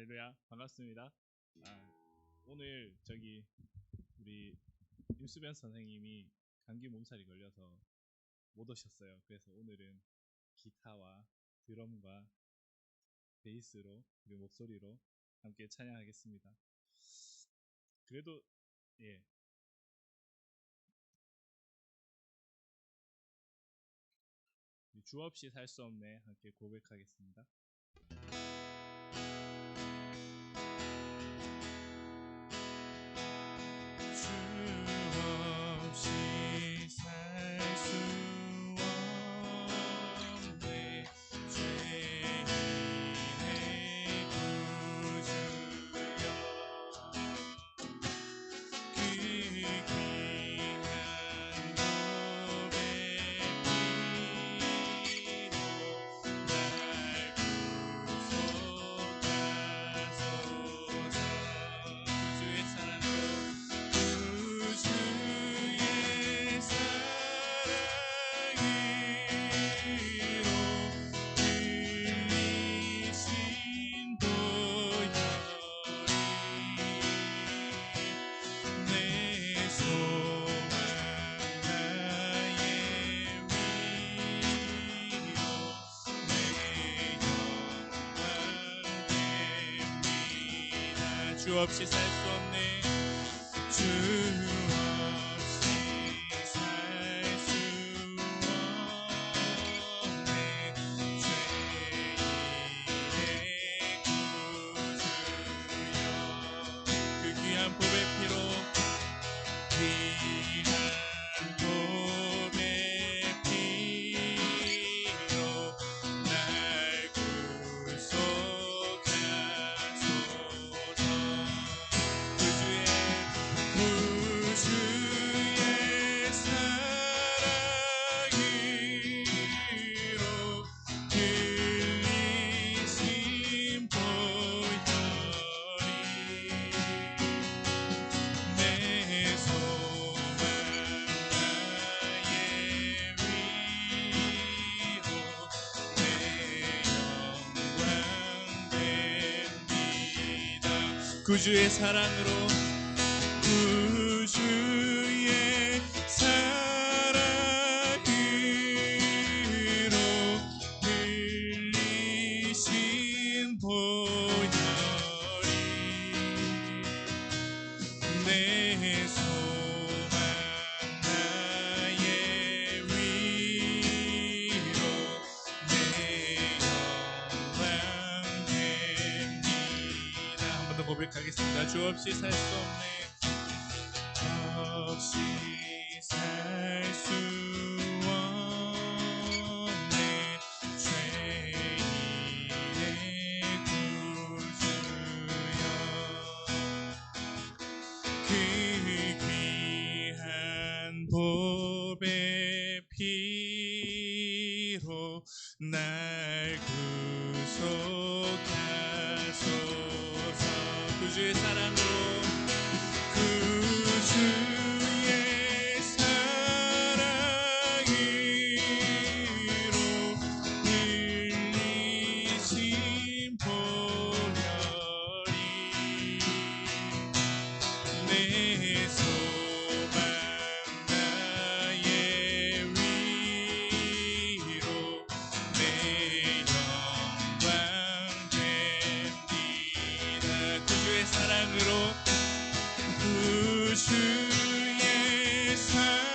할렐루야, 반갑습니다. 오늘 우리 임수변 선생님이 감기 몸살이 걸려서 못 오셨어요. 그래서 오늘은 기타와 드럼과 베이스로 그리고 목소리로 함께 찬양하겠습니다. 그래도 주 없이 살 수 없네 함께 고백하겠습니다. 주 없이 살 수 없네. 주 없이 살 수 없네. 죄인의 구주여, 그 귀한 보배 피로 날 구속하소서. 구주의 사랑으로 흘리신 보혈이 내 소망 나의 위로 내 영광 됩니다. 구주의 사랑으로 흘리신 보혈이 내 소망 나의 위로 내 영광 됩니다. 한 번 더 고백하겠습니다. 주 없이 살 수 없네. 없이 살 수 없네. 죄인의 구주여, 그 귀한 보배 피로 날 구속하소서. 구주의 사랑으로 구주의 사랑으로 흘리신 보혈이 내 소망 나의 위로 내 영광 됩니다. 구주의 사랑으로 구주의 사랑으로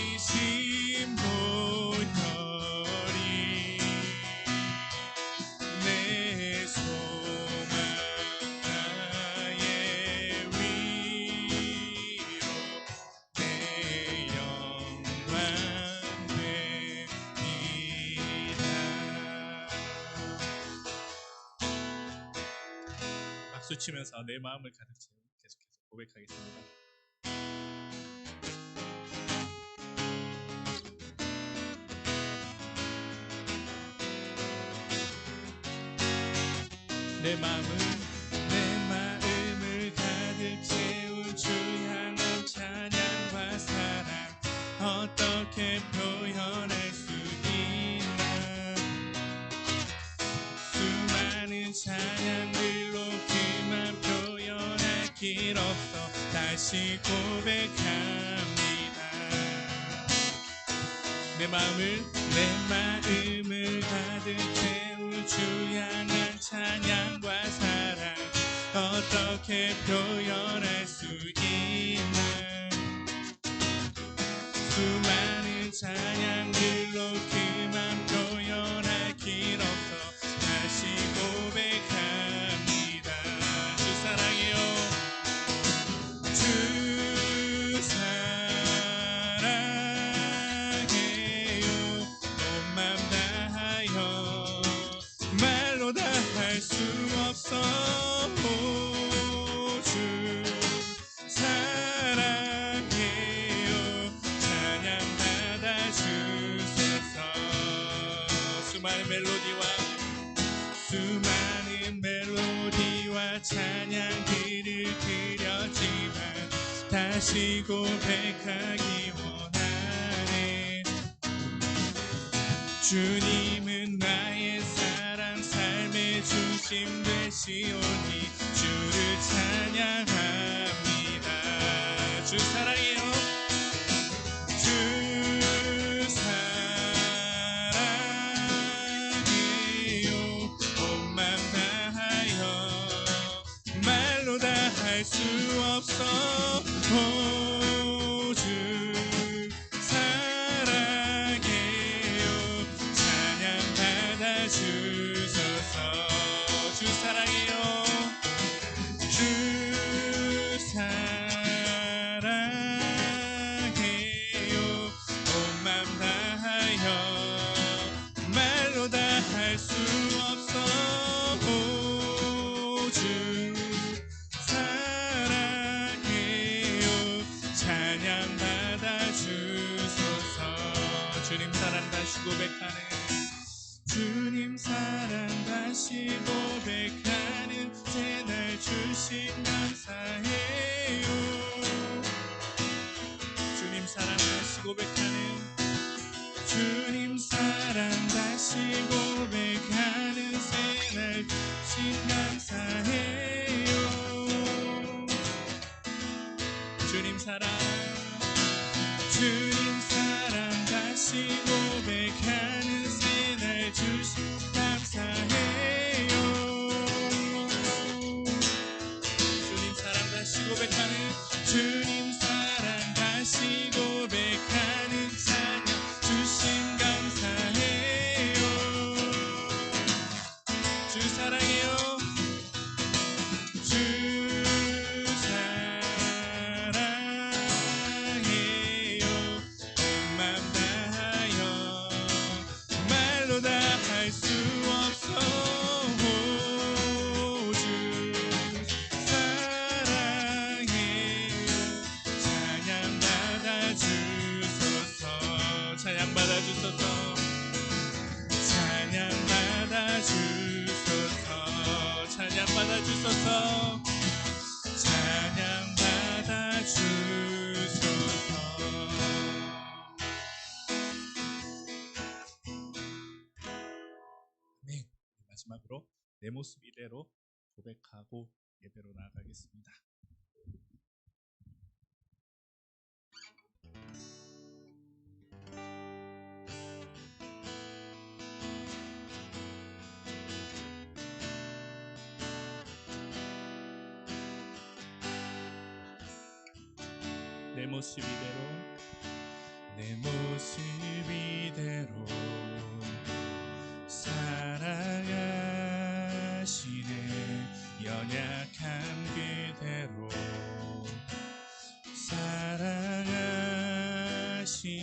흘리신 보혈이 내 소망 나의 위로 내 영광 됩니다. 박수 치면서 내 마음을 가득 채우고 계속해서 고백하겠습니다. 내 마음을 가득 채운 주 향한 찬양과 사랑 어떻게 표현할 수 있나. 길 없어 다시 고백합니다. 내 마음을 가득 채울 주 향한 찬양과 사랑 어떻게 표현할 수 있나. 수많은 찬양들로 그만 표현할 길 없어 다시 고백합니다. 주 사랑해요. 주 사랑해요. 온 맘 다하여 말로 다 할 수 없어. 주 사랑해요. 찬양 받아 주소서. 수많은 멜로디와 찬양들을 드렸지만 다시 고백하기 원하네. 주님은 나의 사랑 삶의 중심 되시오니 주를 찬양합니다. 주 사랑해요. 주 사랑해요. 온 맘 다하여 말로 다 할 수 없어. 주 사랑해요. 찬양 받아 주소서. 주 사랑해요. 주 사랑해요. 온 맘 다하여 말로 다 할 수 없어. 주 사랑해요. 찬양 받아 주소서. 주님 사랑 다시 고백하는 주님 사랑 다시 고백하는 새날 주신 감사해요. 주님 사랑 다시 고백하는 주님 사랑 다시 고백하는 새날 주신 감사해요. 주님 사랑 다시 고백하는 새날 주신 감사해요. 주님 사랑 다시 고백하는 주님 사랑 다시 고백하는 찬양 주신 감사해요. 주 사랑해요. 주 사랑해요. 온 맘 다하여 말로 다 할 수 없어. 주 사랑해요. 찬양 받아 주소서. 찬양 받아 주소서. 찬양 받아 주소서. 찬양 받아 주소서. 찬양 받아 주소서. 네, 마지막으로 내 모습 이대로 고백하고 예배로 나아가겠습니다. 내 모습 이대로 내 모습 이대로 사랑하시네. 연약함 그대로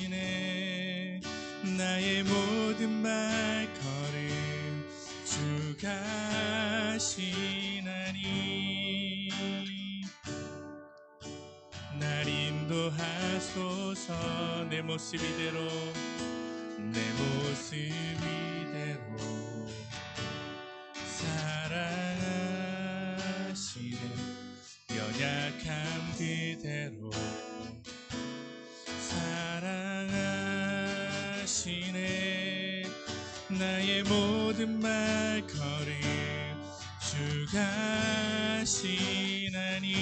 사랑하시네. 나의 모든 발걸음 주가 하시나니 날 인도하소서. 내 모습 이대로 내 모습 이대로 사랑하시네. 연약함 그대로 사랑하시네. 나의 모든 발걸음 주가 하시나니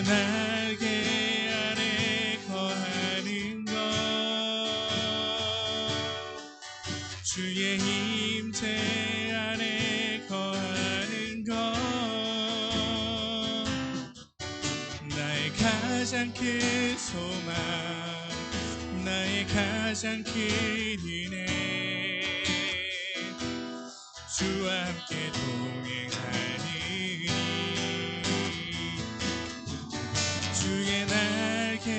주의 날개 아래 거하는 것, 주의 임재 안에 거하는 것, 나의 가장 큰 소망, 나의 가장 큰 은혜, 주와 함께 동행하니 주의 날개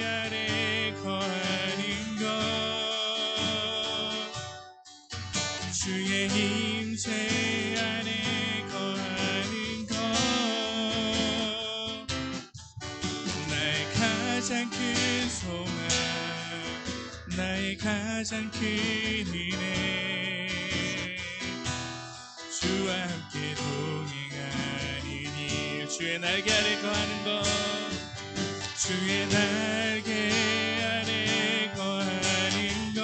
아래 거하는 것, 주의 임재 안에 거하는 것, 나의 가장 큰 소망, 나의 가장 큰 은혜, 주와 함께 동행하리니 주의 날개 아래 거하는 것, 주의 날개 아래 거하는 것,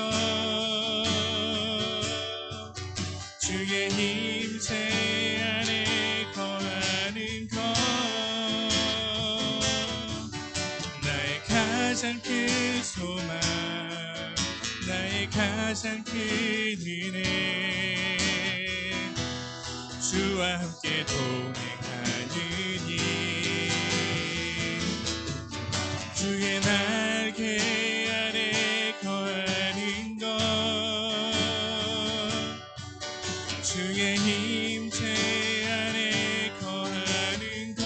주의 힘새 안에 거하는 것, 나의 가장 큰 소망, 나의 가장 큰 은혜, 주와 함께 동행하느니 주의 날개 아래 거하는 것, 주의 힘재 안에 거하는 것,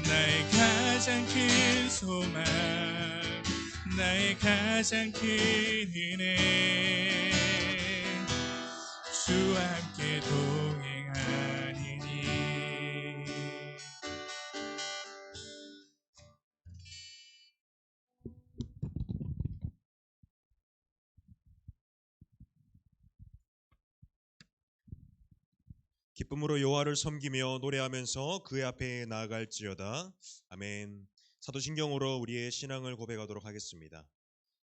나의 가장 큰 소망, 나의 가장 큰 은혜, 주와 함께 동행하니니. 기쁨으로 여호와를 섬기며 노래하면서 그의 앞에 나아갈지어다. 아멘. 사도신경으로 우리의 신앙을 고백하도록 하겠습니다.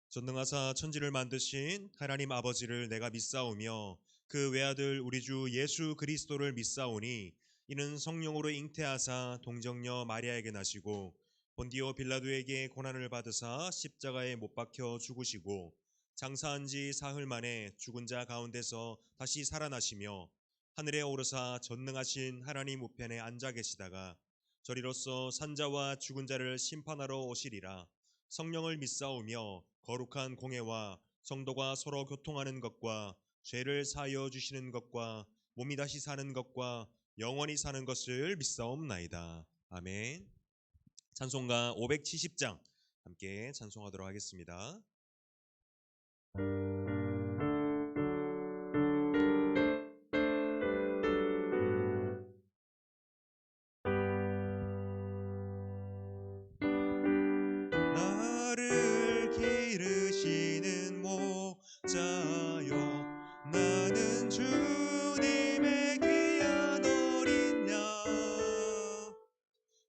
전능하사 천지를 만드신 하나님 아버지를 내가 믿사오며 그 외아들 우리 주 예수 그리스도를 믿사오니 이는 성령으로 잉태하사 동정녀 마리아에게 나시고 본디오 빌라도에게 고난을 받으사 십자가에 못 박혀 죽으시고 장사한 지 사흘 만에 죽은 자 가운데서 다시 살아나시며 하늘에 오르사 전능하신 하나님 우편에 앉아 계시다가 저리로서 산자와 죽은 자를 심판하러 오시리라. 성령을 믿사오며 거룩한 공회와 성도가 서로 교통하는 것과 죄를 사하여 주시는 것과 몸이 다시 사는 것과 영원히 사는 것을 믿사옵나이다. 아멘. 찬송가 570장 함께 찬송하도록 하겠습니다. 나를 기르시는 목자여 나는 주님의 귀한 어린 양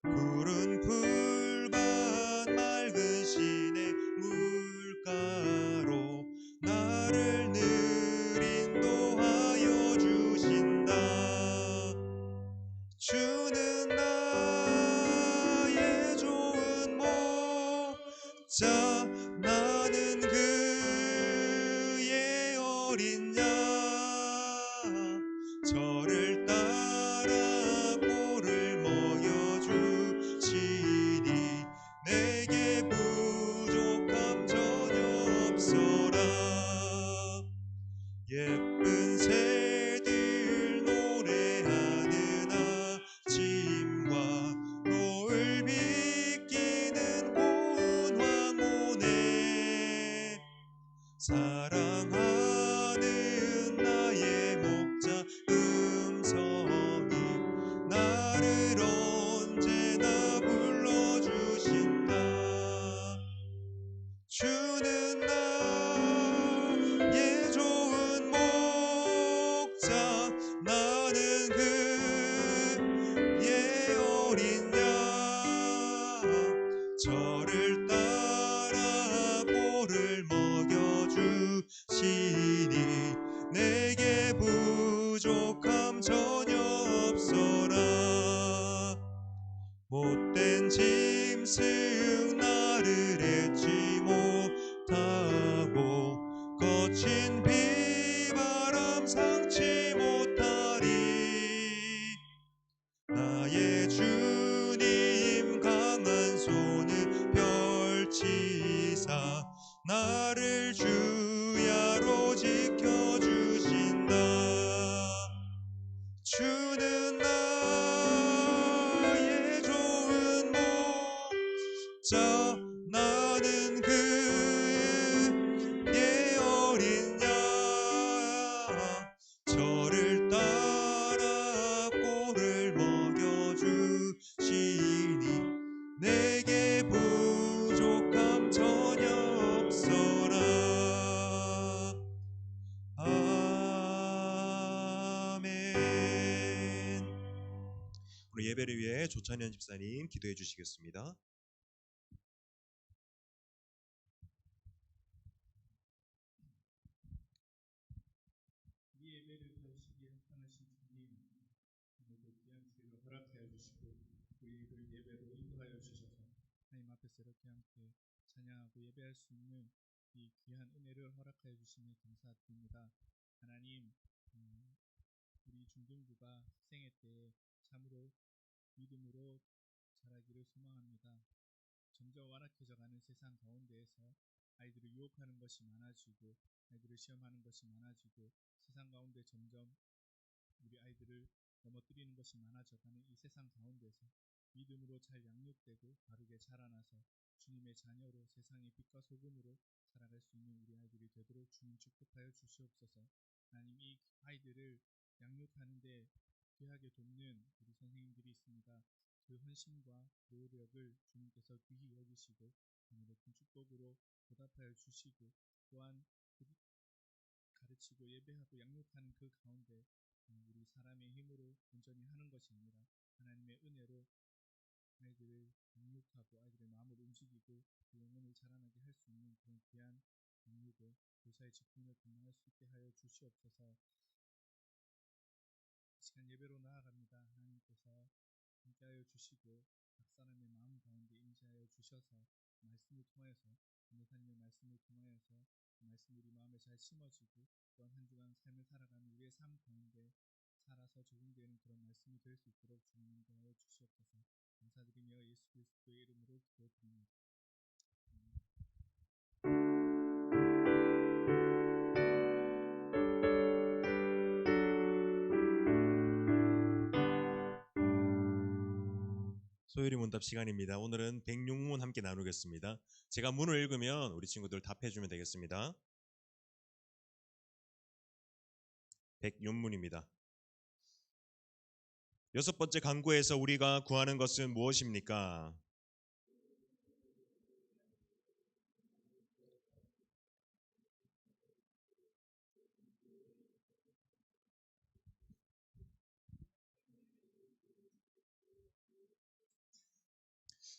푸른 풀밭 맑은 시내 물가로 나를 늘 인도하여 주신다. 주는 나의 좋은 목자 나는 그의 어린 양 저를 따라 꼴을 먹여주시니 내게 부족함 전혀 없어라. 예쁜 새들 노래하는 아침과 노을 비끼는 고운 황혼에 사랑하는 나의 목자 음성이 나를 언제나 불러주신다. 주는 나의 좋은 목자 나는 그의 어린 양 저를 따라 꼴을 먹여주시니 내게 부족함 전혀 없어라. 나를 주야로 지켜주신다. 주는 나의 좋은 목자, 나는 그의 어린 양. 저를 따라 꼴을 먹여주시니 내게 부족함 전혀 없어라. 아멘. 우리 예배를 위해 조찬현 집사님 기도해 주시겠습니다. 이 예배를 받으시기에 합당하신 주님, 오늘도 귀한 기회를 허락하여 주시고 우리를 예배로 인도하여 주셔서 하나님 앞에서 이렇게 함께 찬양하고 예배할 수 있는 이 귀한 은혜를 허락하여 주시니 감사드립니다. 하나님, 우리 중등부가 생애 때에 참으로 믿음으로 자라기를 소망합니다. 점점 완악해져가는 세상 가운데에서 아이들을 유혹하는 것이 많아지고 아이들을 시험하는 것이 많아지고 세상 가운데 점점 우리 아이들을 넘어뜨리는 것이 많아져가는 이 세상 가운데서 믿음으로 잘 양육되고 바르게 자라나서 주님의 자녀로 세상의 빛과 소금으로 살아갈 수 있는 우리 아이들이 되도록 주님 축복하여 주시옵소서. 하나님, 이 아이들을 양육하는데 귀하게 돕는 우리 선생님들이 있습니다. 그 헌신과 노력을 주님께서 귀히 여기시고 오늘의 큰 축복으로 보답하여 주시고 또한 가르치고 예배하고 양육하는 그 가운데 우리 사람의 힘으로 온전히 하는 것이 아니라 하나님의 은혜로 아이들을 양육하고 아이들의 마음을 움직이고 그 영혼을 자라나게 할 수 있는 그런 귀한 양육을 교사의 직분을 감당할 수 있게 하여 주시옵소서. 이 시간 예배로 나아갑니다. 하나님께서 함께하여 주시고 각 사람의 마음 가운데 임재하여 주셔서 말씀을 통하여서 전도사님의 말씀을 통하여서 그 말씀이 우리 마음에 잘 심어지고 또한 한 주간 삶을 살아가는 우리의 삶 가운데 살아서 적용되는 그런 말씀이 될 수 있도록 주님 인도하여 주시옵소서. 감사드리며 예수 그리스도의 이름으로 기도드립니다. 소율이 문답 시간입니다. 오늘은 106문 함께 나누겠습니다. 제가 문을 읽으면 우리 친구들 답해주면 되겠습니다. 106문입니다. 여섯 번째 간구에서 우리가 구하는 것은 무엇입니까?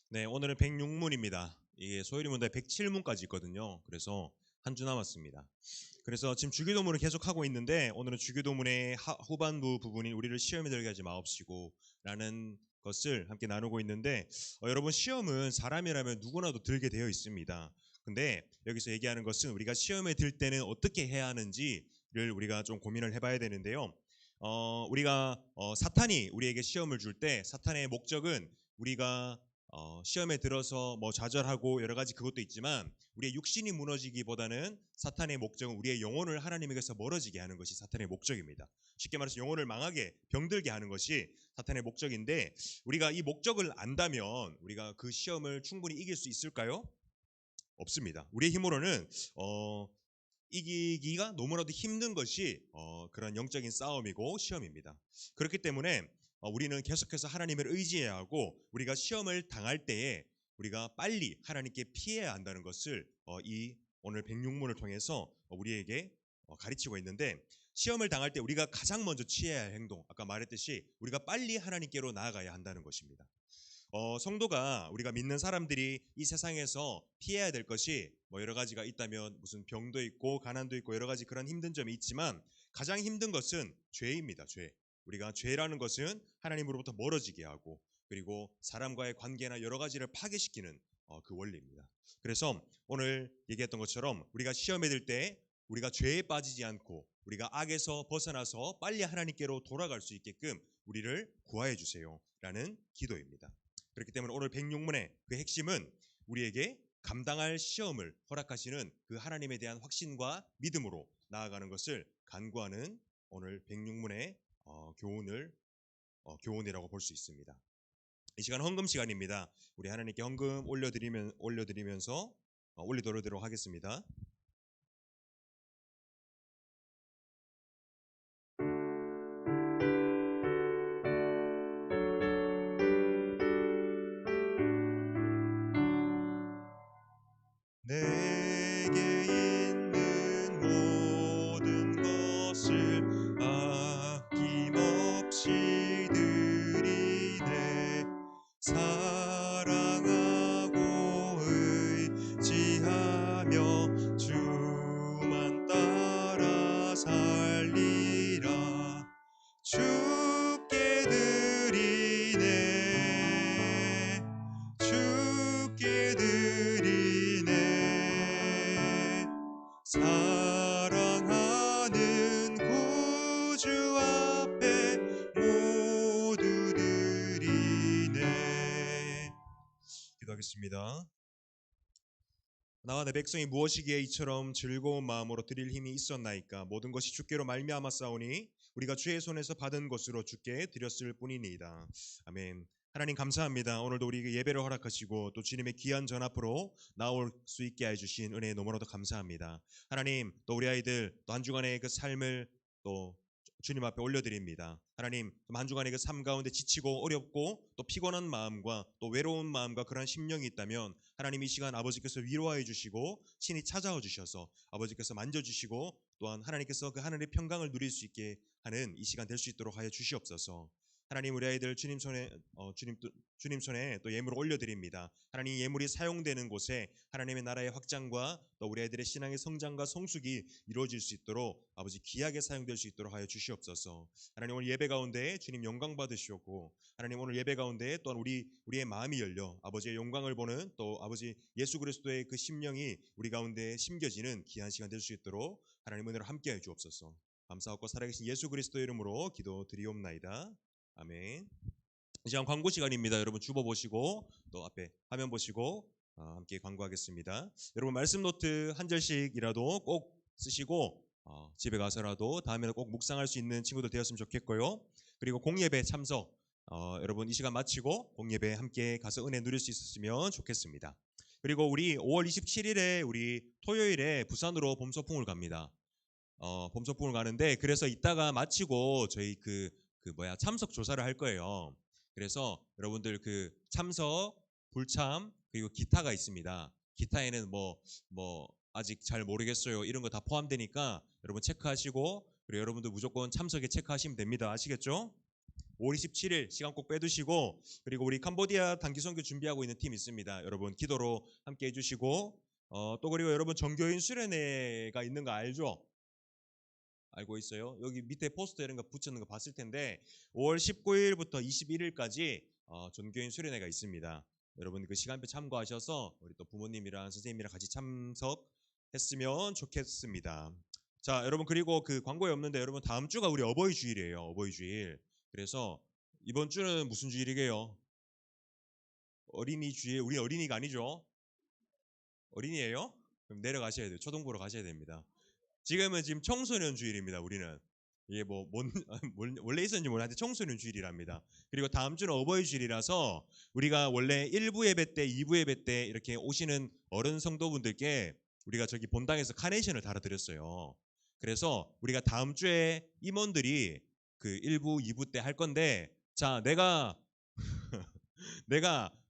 네, 오늘은 106문입니다. 이게 소율이 문답 107문까지 있거든요. 그래서 한 주 남았습니다. 그래서 지금 주기도문을 계속 하고 있는데 오늘은 주기도문의 후반부 부분이 우리를 시험에 들게 하지 마옵시고 라는 것을 함께 나누고 있는데 여러분, 시험은 사람이라면 누구나도 들게 되어 있습니다. 근데 여기서 얘기하는 것은 우리가 시험에 들 때는 어떻게 해야 하는지를 우리가 좀 고민을 해봐야 되는데요. 우리가 사탄이 우리에게 시험을 줄 때 사탄의 목적은 우리가 시험에 들어서 뭐 좌절하고 여러 가지 그것도 있지만 우리의 육신이 무너지기보다는 사탄의 목적은 우리의 영혼을 하나님에게서 멀어지게 하는 것이 사탄의 목적입니다. 쉽게 말해서 영혼을 망하게 병들게 하는 것이 사탄의 목적인데 우리가 이 목적을 안다면 우리가 그 시험을 충분히 이길 수 있을까요? 없습니다. 우리의 힘으로는 이기기가 너무나도 힘든 것이 그런 영적인 싸움이고 시험입니다. 그렇기 때문에 우리는 계속해서 하나님을 의지해야 하고 우리가 시험을 당할 때에 우리가 빨리 하나님께 피해야 한다는 것을 이 오늘 106문을 통해서 우리에게 가르치고 있는데, 시험을 당할 때 우리가 가장 먼저 취해야 할 행동, 아까 말했듯이 우리가 빨리 하나님께로 나아가야 한다는 것입니다. 성도가, 우리가 믿는 사람들이 이 세상에서 피해야 될 것이 뭐 여러 가지가 있다면 무슨 병도 있고 가난도 있고 여러 가지 그런 힘든 점이 있지만 가장 힘든 것은 죄입니다. 죄. 우리가 죄라는 것은 하나님으로부터 멀어지게 하고 그리고 사람과의 관계나 여러 가지를 파괴시키는 그 원리입니다. 그래서 오늘 얘기했던 것처럼 우리가 시험에 들 때 우리가 죄에 빠지지 않고 우리가 악에서 벗어나서 빨리 하나님께로 돌아갈 수 있게끔 우리를 구하여 주세요 라는 기도입니다. 그렇기 때문에 오늘 106문의 그 핵심은 우리에게 감당할 시험을 허락하시는 그 하나님에 대한 확신과 믿음으로 나아가는 것을 간구하는 오늘 106문의 교훈이라고 볼 수 있습니다. 이 시간 헌금 시간입니다. 우리 하나님께 헌금 올려드리면서 올리도록 하겠습니다. 내게 있는 모든 것을 아낌없이 드리네. 사랑하고 의지하며 주만 따라 살리라. 주께 드리네. 주께 드리네. 사랑하는 구주 앞에 모두 드리네. 기도하겠습니다. 나와 내 백성이 무엇이기에 이처럼 즐거운 마음으로 드릴 힘이 있었나이까. 모든 것이 주께로 말미암아 싸우니 우리가 주의 손에서 받은 것으로 주께 드렸을 뿐이니이다. 아멘. 하나님 감사합니다. 오늘도 우리에게 예배를 허락하시고 또 주님의 귀한 전 앞으로 나올 수 있게 해주신 은혜에 너무나도 감사합니다. 하나님, 또 우리 아이들 또 한 주간의 그 삶을 또 주님 앞에 올려드립니다. 하나님, 한 주간의 그 삶 가운데 지치고 어렵고 또 피곤한 마음과 또 외로운 마음과 그러한 심령이 있다면 하나님, 이 시간 아버지께서 위로하여 주시고 친히 찾아와 주셔서 아버지께서 만져주시고 또한 하나님께서 그 하늘의 평강을 누릴 수 있게 하는 이 시간 될 수 있도록 하여 주시옵소서. 하나님, 우리 아이들 주님 손에 또 예물을 올려드립니다. 하나님, 이 예물이 사용되는 곳에 하나님의 나라의 확장과 또 우리 아이들의 신앙의 성장과 성숙이 이루어질 수 있도록 아버지 귀하게 사용될 수 있도록 하여 주시옵소서. 하나님, 오늘 예배 가운데 주님 영광 받으시옵고 하나님, 오늘 예배 가운데 또한 우리의 마음이 열려 아버지의 영광을 보는 또 아버지 예수 그리스도의 그 심령이 우리 가운데 심겨지는 귀한 시간 될 수 있도록 하나님 은혜로 함께해 주옵소서. 감사하고 살아계신 예수 그리스도의 이름으로 기도드리옵나이다. 아멘. 이 시간 광고 시간입니다. 여러분 주보 보시고 또 앞에 화면 보시고 함께 광고하겠습니다. 여러분 말씀 노트 한 절씩이라도 꼭 쓰시고 집에 가서라도 다음에는 꼭 묵상할 수 있는 친구들 되었으면 좋겠고요. 그리고 공예배 참석 여러분 이 시간 마치고 공예배 함께 가서 은혜 누릴 수 있었으면 좋겠습니다. 그리고 우리 5월 27일에 우리 토요일에 부산으로 봄소풍을 갑니다. 봄소풍을 가는데 그래서 이따가 마치고 저희 참석 조사를 할 거예요. 그래서 여러분들 그 참석, 불참 그리고 기타가 있습니다. 기타에는 뭐 아직 잘 모르겠어요. 이런 거 다 포함되니까 여러분 체크하시고 그리고 여러분들 무조건 참석에 체크하시면 됩니다. 아시겠죠? 5월 27일 시간 꼭 빼두시고 그리고 우리 캄보디아 단기 선교 준비하고 있는 팀 있습니다. 여러분 기도로 함께 해주시고 또 그리고 여러분 전교인 수련회가 있는 거 알죠? 알고 있어요? 여기 밑에 포스터 이런 거 붙여놓은 거 봤을 텐데 5월 19일부터 21일까지 전교인 수련회가 있습니다. 여러분 그 시간표 참고하셔서 우리 또 부모님이랑 선생님이랑 같이 참석했으면 좋겠습니다. 자, 여러분 그리고 그 광고에 없는데 여러분 다음 주가 우리 어버이 주일이에요. 어버이 주일. 그래서 이번 주는 무슨 주일이게요? 어린이 주일. 우리 어린이가 아니죠? 어린이에요? 그럼 내려가셔야 돼요. 초등부로 가셔야 됩니다. 지금 청소년 주일입니다. 우리는 이게 원래 있었는지 모르는데 청소년 주일이랍니다. 그리고 다음 주는 어버이 주일이라서 우리가 원래 1부 예배 때, 2부 예배 때 이렇게 오시는 어른 성도분들께 우리가 저기 본당에서 카네이션을 달아드렸어요. 그래서 우리가 다음 주에 임원들이 그 1부, 2부 때 할 건데 자, 내가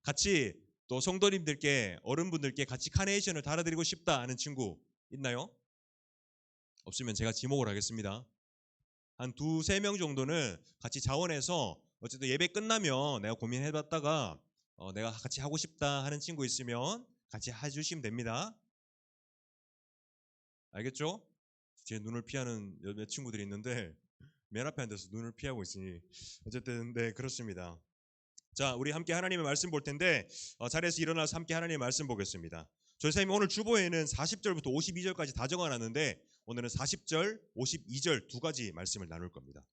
같이 또 성도님들께 어른분들께 같이 카네이션을 달아드리고 싶다 하는 친구 있나요? 없으면 제가 지목을 하겠습니다. 한 2-3명 정도는 같이 자원해서 어쨌든 예배 끝나면 내가 고민해봤다가 내가 같이 하고 싶다 하는 친구 있으면 같이 해주시면 됩니다. 알겠죠? 제 눈을 피하는 몇 친구들이 있는데 맨 앞에 앉아서 눈을 피하고 있으니 어쨌든 네 그렇습니다. 자, 우리 함께 하나님의 말씀 볼 텐데 자리에서 일어나서 함께 하나님의 말씀 보겠습니다. 저희 선생님 오늘 주보에는 40절부터 52절까지 다 적어놨는데 오늘은 40절, 52절 두 가지 말씀을 나눌 겁니다.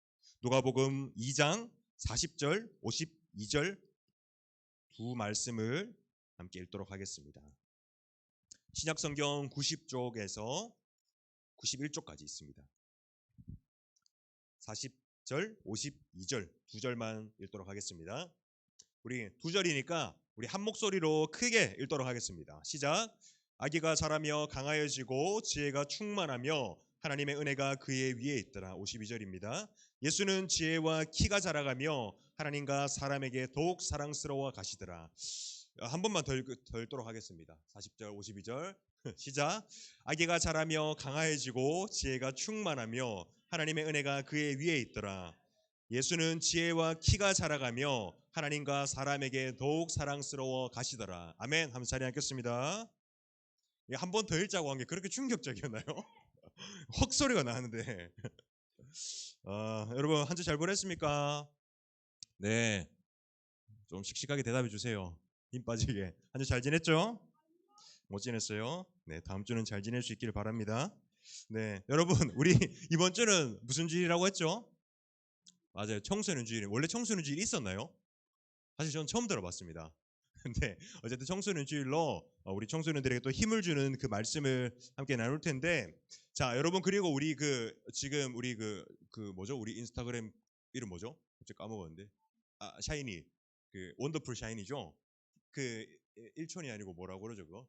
누가복음 2장 40절, 52절 두 말씀을 함께 읽도록 하겠습니다. 신약성경 90쪽에서 91쪽까지 있습니다. 40절, 52절 두 절만 읽도록 하겠습니다. 우리 두 절이니까 우리 한 목소리로 크게 읽도록 하겠습니다. 시작. 아기가 자라며 강하여지고 지혜가 충만하며 하나님의 은혜가 그의 위에 있더라. 52절입니다. 예수는 지혜와 키가 자라가며 하나님과 사람에게 더욱 사랑스러워 가시더라. 한 번만 더 읽도록 하겠습니다. 40절, 52절 시작. 아기가 자라며 강하여지고 지혜가 충만하며 하나님의 은혜가 그의 위에 있더라. 예수는 지혜와 키가 자라가며 하나님과 사람에게 더욱 사랑스러워 가시더라. 아멘. 한번 자리 앉겠습니다. 한 번 더 읽자고 한 게 그렇게 충격적이었나요? 헉 소리가 나는데. 여러분 한 주 잘 보냈습니까? 네. 좀 씩씩하게 대답해 주세요. 힘 빠지게. 한 주 잘 지냈죠? 못 지냈어요? 네, 다음 주는 잘 지낼 수 있기를 바랍니다. 네, 여러분 우리 이번 주는 무슨 주일이라고 했죠? 맞아요, 청소년 주일. 원래 청소년 주일이 있었나요? 사실 저는 처음 들어봤습니다. 근데 어쨌든 청소년 주일로 우리 청소년들에게 또 힘을 주는 그 말씀을 함께 나눌 텐데, 자 여러분, 그리고 우리 지금 우리 뭐죠? 우리 인스타그램 이름 뭐죠? 갑자기 까먹었는데. 샤이니, 원더풀 샤이니죠? 일촌이 아니고 뭐라고 그러죠 그거?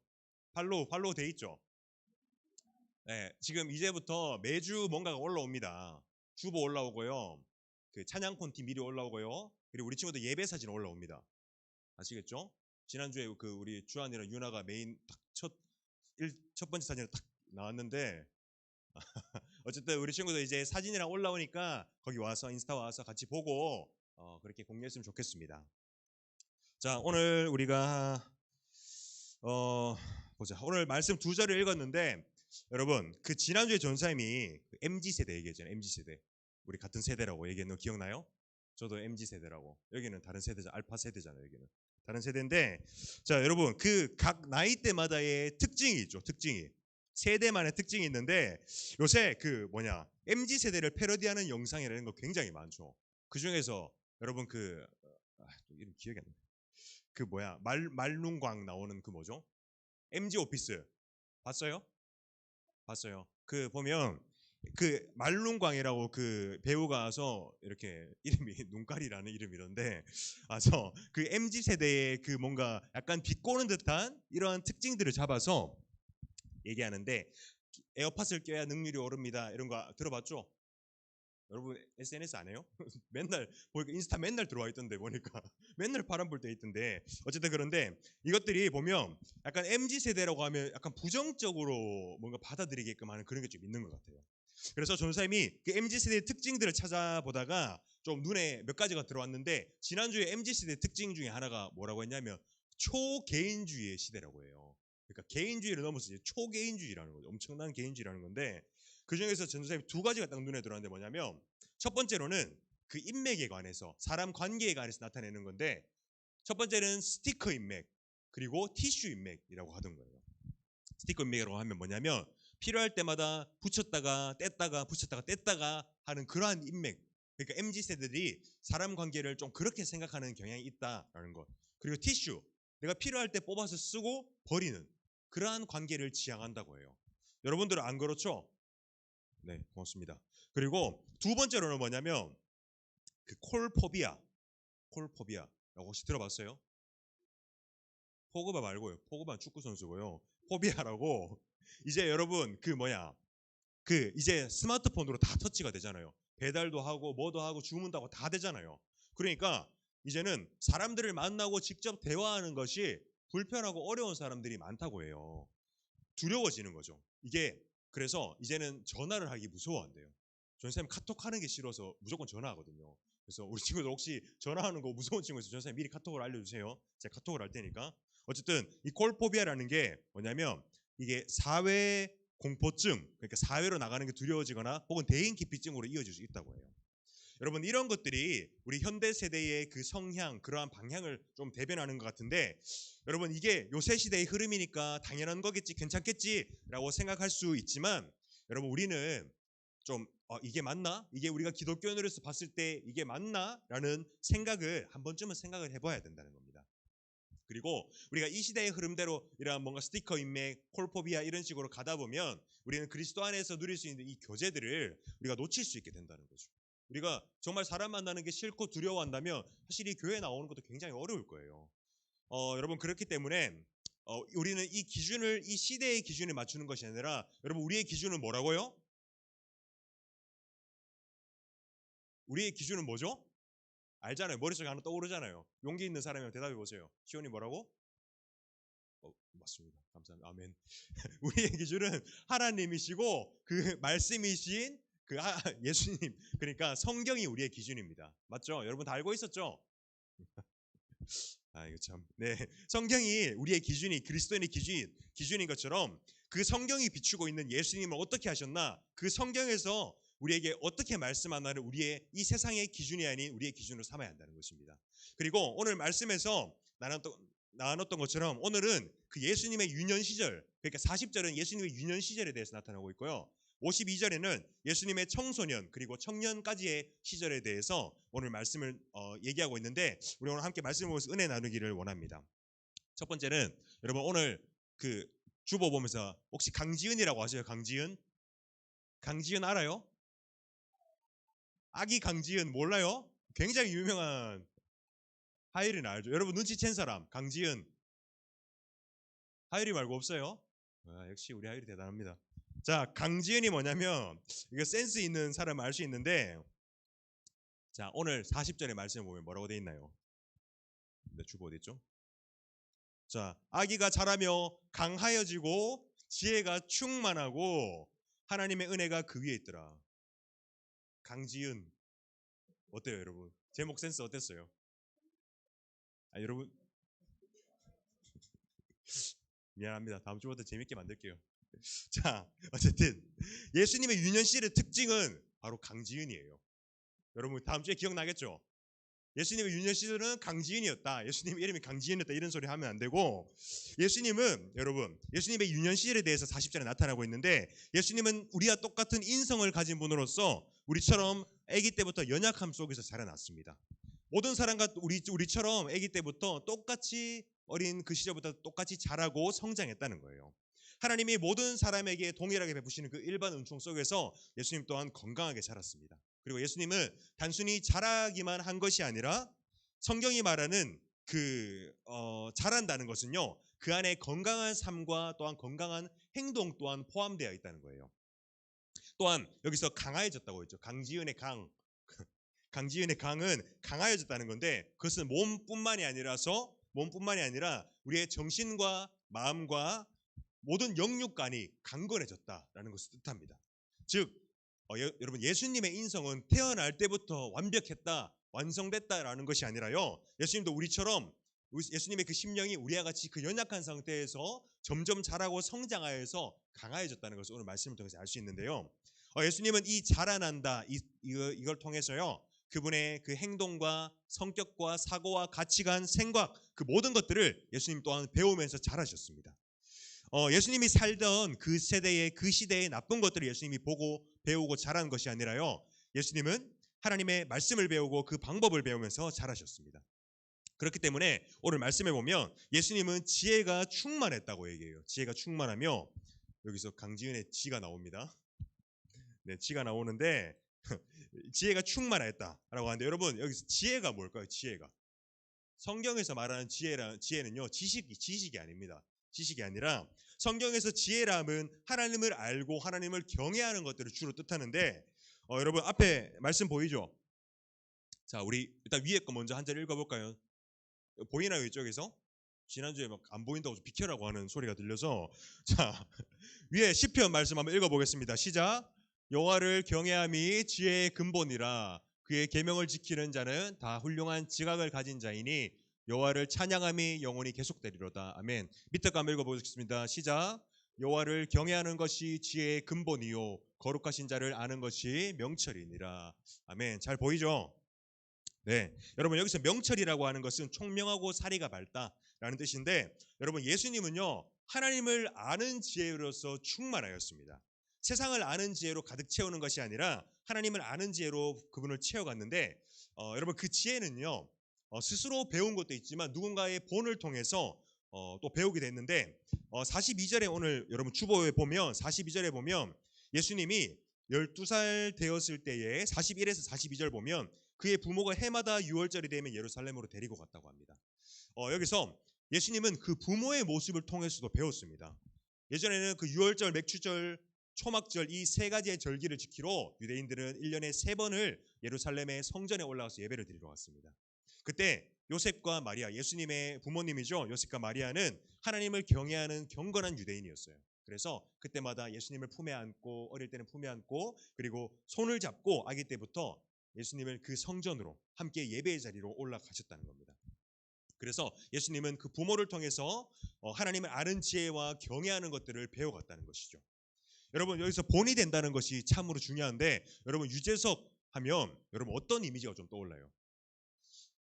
팔로우 돼 있죠? 네, 지금 이제부터 매주 뭔가가 올라옵니다. 주보 올라오고요, 찬양 콘티 미리 올라오고요, 그리고 우리 친구들 예배 사진 올라옵니다. 아시겠죠? 지난주에 우리 주한이랑 유나가 메인 첫 번째 사진으로 딱 나왔는데 어쨌든 우리 친구들 이제 사진이랑 올라오니까 거기 와서 인스타 와서 같이 보고 그렇게 공유했으면 좋겠습니다. 자, 오늘 우리가 보자. 오늘 말씀 두 절을 읽었는데, 여러분 지난주에 전사님이 MZ세대 얘기했잖아요. MZ세대. 우리 같은 세대라고 얘기했는 거 기억나요? 저도 MZ세대라고. 여기는 다른 세대죠. 알파 세대잖아요. 여기는 다른 세대인데, 자 여러분 각 나이대마다의 특징이 있죠. 특징이 세대만의 특징이 있는데, 요새 MZ세대를 패러디하는 영상이라는 거 굉장히 많죠. 그 중에서 여러분 또 이름 기억이 안 나요. 말룽광 나오는 뭐죠? MG 오피스 봤어요? 봤어요. 보면 말룽광이라고 배우가 와서 이렇게 이름이 눈깔이라는 이름이런데, MZ 세대의 뭔가 약간 비꼬는 듯한 이러한 특징들을 잡아서 얘기하는데, 에어팟을 껴야 능률이 오릅니다. 이런 거 들어봤죠? 여러분 SNS 안 해요? 맨날 보니까 인스타 맨날 들어와 있던데, 보니까 맨날 바람 불 때 있던데. 어쨌든 그런데 이것들이 보면 약간 MZ 세대라고 하면 약간 부정적으로 뭔가 받아들이게끔 하는 그런 게 좀 있는 것 같아요. 그래서 전사님이 MZ 세대의 특징들을 찾아보다가 좀 눈에 몇 가지가 들어왔는데, 지난주에 MZ 세대 특징 중에 하나가 뭐라고 했냐면 초개인주의의 시대라고 해요. 그러니까 개인주의를 넘어서 이제 초개인주의라는 거죠. 엄청난 개인주의라는 건데, 그 중에서 전도사님이 두 가지가 딱 눈에 들어왔는데, 뭐냐면 첫 번째로는 인맥에 관해서, 사람 관계에 관해서 나타내는 건데, 첫 번째는 스티커 인맥, 그리고 티슈 인맥이라고 하던 거예요. 스티커 인맥이라고 하면 뭐냐면 필요할 때마다 붙였다가 뗐다가 붙였다가 뗐다가 하는 그러한 인맥. 그러니까 MZ 세대들이 사람 관계를 좀 그렇게 생각하는 경향이 있다라는 것. 그리고 티슈, 내가 필요할 때 뽑아서 쓰고 버리는 그러한 관계를 지향한다고 해요. 여러분들은 안 그렇죠? 네, 고맙습니다. 그리고 두 번째로는 뭐냐면 콜포비아라고 혹시 들어봤어요? 포그바 말고요. 포그바는 축구 선수고요. 포비아라고, 이제 여러분 이제 스마트폰으로 다 터치가 되잖아요. 배달도 하고 뭐도 하고 주문도 하고 다 되잖아요. 그러니까 이제는 사람들을 만나고 직접 대화하는 것이 불편하고 어려운 사람들이 많다고 해요. 두려워지는 거죠. 그래서 이제는 전화를 하기 무서워한대요. 전사님 카톡하는 게 싫어서 무조건 전화하거든요. 그래서 우리 친구들 혹시 전화하는 거 무서운 친구 있어요? 전사님 미리 카톡을 알려주세요. 제가 카톡을 할 테니까. 어쨌든 이 콜포비아라는 게 뭐냐면, 이게 사회 공포증, 그러니까 사회로 나가는 게 두려워지거나 혹은 대인 기피증으로 이어질 수 있다고 해요. 여러분 이런 것들이 우리 현대 세대의 성향, 그러한 방향을 좀 대변하는 것 같은데, 여러분 이게 요새 시대의 흐름이니까 당연한 거겠지, 괜찮겠지라고 생각할 수 있지만, 여러분 우리는 좀 이게 맞나? 이게 우리가 기독교인으로서 봤을 때 이게 맞나? 라는 생각을 한 번쯤은 생각을 해봐야 된다는 겁니다. 그리고 우리가 이 시대의 흐름대로 이러한 뭔가 스티커 인맥, 콜포비아 이런 식으로 가다 보면 우리는 그리스도 안에서 누릴 수 있는 이 교제들을 우리가 놓칠 수 있게 된다는 거죠. 우리가 정말 사람 만나는 게 싫고 두려워한다면 사실 이 교회에 나오는 것도 굉장히 어려울 거예요. 여러분 그렇기 때문에 우리는 이 기준을 이 시대의 기준에 맞추는 것이 아니라 여러분 우리의 기준은 뭐라고요? 우리의 기준은 뭐죠? 알잖아요. 머릿속에 하나 떠오르잖아요. 용기 있는 사람이면 대답해 보세요. 시온이 뭐라고? 맞습니다. 감사합니다. 아멘. 우리의 기준은 하나님이시고 그 말씀이신 그 예수님, 그러니까 성경이 우리의 기준입니다. 맞죠? 여러분 다 알고 있었죠? 이거 참. 네. 성경이 우리의 기준이 그리스도인의 기준인 것처럼 그 성경이 비추고 있는 예수님을 어떻게 하셨나? 그 성경에서 우리에게 어떻게 말씀하나를 우리의 이 세상의 기준이 아닌 우리의 기준으로 삼아야 한다는 것입니다. 그리고 오늘 말씀에서 나눴던 것처럼 오늘은 그 예수님의 유년 시절, 그러니까 40절은 예수님의 유년 시절에 대해서 나타나고 있고요. 52절에는 예수님의 청소년 그리고 청년까지의 시절에 대해서 오늘 말씀을 얘기하고 있는데 우리 오늘 함께 말씀을 보면서 은혜 나누기를 원합니다. 첫 번째는 여러분 오늘 그 주보 보면서 혹시 강지은이라고 아세요? 강지은 알아요? 아기 강지은 몰라요? 굉장히 유명한 하율이는 알죠? 여러분 눈치챈 사람 강지은 하율이 말고 없어요? 역시 우리 하율이 대단합니다. 자, 강지은이 뭐냐면 이거 센스 있는 사람 알 수 있는데 자 오늘 40절의 말씀을 보면 뭐라고 되어 있나요? 주보 어디 있죠? 자, 아기가 자라며 강하여지고 지혜가 충만하고 하나님의 은혜가 그 위에 있더라. 강지은 어때요 여러분? 제목 센스 어땠어요? 여러분 미안합니다. 다음 주부터 재밌게 만들게요. 자, 어쨌든 예수님의 유년 시절의 특징은 바로 강지은이에요. 여러분 다음 주에 기억나겠죠? 예수님의 유년 시절은 강지은이었다. 예수님 이름이 강지은이었다. 이런 소리 하면 안 되고 예수님은 여러분 예수님의 유년 시절에 대해서 40절에 나타나고 있는데 예수님은 우리와 똑같은 인성을 가진 분으로서 우리처럼 아기 때부터 연약함 속에서 자라났습니다. 모든 사람과 우리처럼 아기 때부터 똑같이 어린 그 시절부터 똑같이 자라고 성장했다는 거예요. 하나님이 모든 사람에게 동일하게 베푸시는 그 일반 은총 속에서 예수님 또한 건강하게 자랐습니다. 그리고 예수님은 단순히 자라기만 한 것이 아니라 성경이 말하는 자란다는 것은요 그 안에 건강한 삶과 또한 건강한 행동 또한 포함되어 있다는 거예요. 또한 여기서 강하여졌다고 했죠. 강지은의 강지은의 강은 강하여졌다는 건데 그것은 몸뿐만이 아니라 우리의 정신과 마음과 모든 영육간이 강건해졌다라는 것을 뜻합니다. 즉 여러분 예수님의 인성은 태어날 때부터 완벽했다, 완성됐다라는 것이 아니라요. 예수님도 우리처럼 예수님의 그 심령이 우리와 같이 그 연약한 상태에서 점점 자라고 성장하여서 강화해졌다는 것을 오늘 말씀을 통해서 알 수 있는데요. 예수님은 이 자라난다 이걸 통해서요. 그분의 그 행동과 성격과 사고와 가치관, 생각 그 모든 것들을 예수님 또한 배우면서 자라셨습니다. 예수님이 살던 그 세대의 그 시대의 나쁜 것들을 예수님이 보고 배우고 자란 것이 아니라요. 예수님은 하나님의 말씀을 배우고 그 방법을 배우면서 자라셨습니다. 그렇기 때문에 오늘 말씀에 보면 예수님은 지혜가 충만했다고 얘기해요. 지혜가 충만하며 여기서 강지은의 지가 나옵니다. 네, 지가 나오는데 지혜가 충만했다라고 하는데 여러분 여기서 지혜가 뭘까요? 지혜가 성경에서 말하는 지혜는요 지식이 아닙니다. 지식이 아니라 성경에서 지혜람은 하나님을 알고 하나님을 경외하는 것들을 주로 뜻하는데 여러분 앞에 말씀 보이죠? 자 우리 일단 위에 거 먼저 한 절 읽어볼까요? 보이나요 이쪽에서? 지난주에 막 안 보인다고 비켜라고 하는 소리가 들려서 자 위에 시편 말씀 한번 읽어보겠습니다. 시작. 여호와를 경외함이 지혜의 근본이라 그의 계명을 지키는 자는 다 훌륭한 지각을 가진 자이니 여호와를 찬양함이 영원히 계속되리로다. 아멘. 밑에 거 한번 읽어보겠습니다. 시작. 여호와를 경외하는 것이 지혜의 근본이요 거룩하신 자를 아는 것이 명철이니라. 아멘. 잘 보이죠? 네, 여러분 여기서 명철이라고 하는 것은 총명하고 사리가 밝다라는 뜻인데 여러분 예수님은요 하나님을 아는 지혜로서 충만하였습니다. 세상을 아는 지혜로 가득 채우는 것이 아니라 하나님을 아는 지혜로 그분을 채워갔는데 여러분 그 지혜는요 스스로 배운 것도 있지만 누군가의 본을 통해서 또 배우게 됐는데 42절에 오늘 여러분 주보에 보면 42절에 보면 예수님이 12살 되었을 때에 41에서 42절 보면 그의 부모가 해마다 6월절이 되면 예루살렘으로 데리고 갔다고 합니다. 여기서 예수님은 그 부모의 모습을 통해서도 배웠습니다. 예전에는 그 6월절, 맥추절, 초막절 이 세 가지의 절기를 지키러 유대인들은 1년에 3번을 예루살렘의 성전에 올라가서 예배를 드리러 갔습니다. 그때 요셉과 마리아, 예수님의 부모님이죠. 요셉과 마리아는 하나님을 경외하는 경건한 유대인이었어요. 그래서 그때마다 예수님을 품에 안고 어릴 때는 품에 안고 그리고 손을 잡고 아기 때부터 예수님을 그 성전으로 함께 예배의 자리로 올라가셨다는 겁니다. 그래서 예수님은 그 부모를 통해서 하나님을 아는 지혜와 경외하는 것들을 배워갔다는 것이죠. 여러분 여기서 본이 된다는 것이 참으로 중요한데 여러분 유재석 하면 여러분 어떤 이미지가 좀 떠올라요?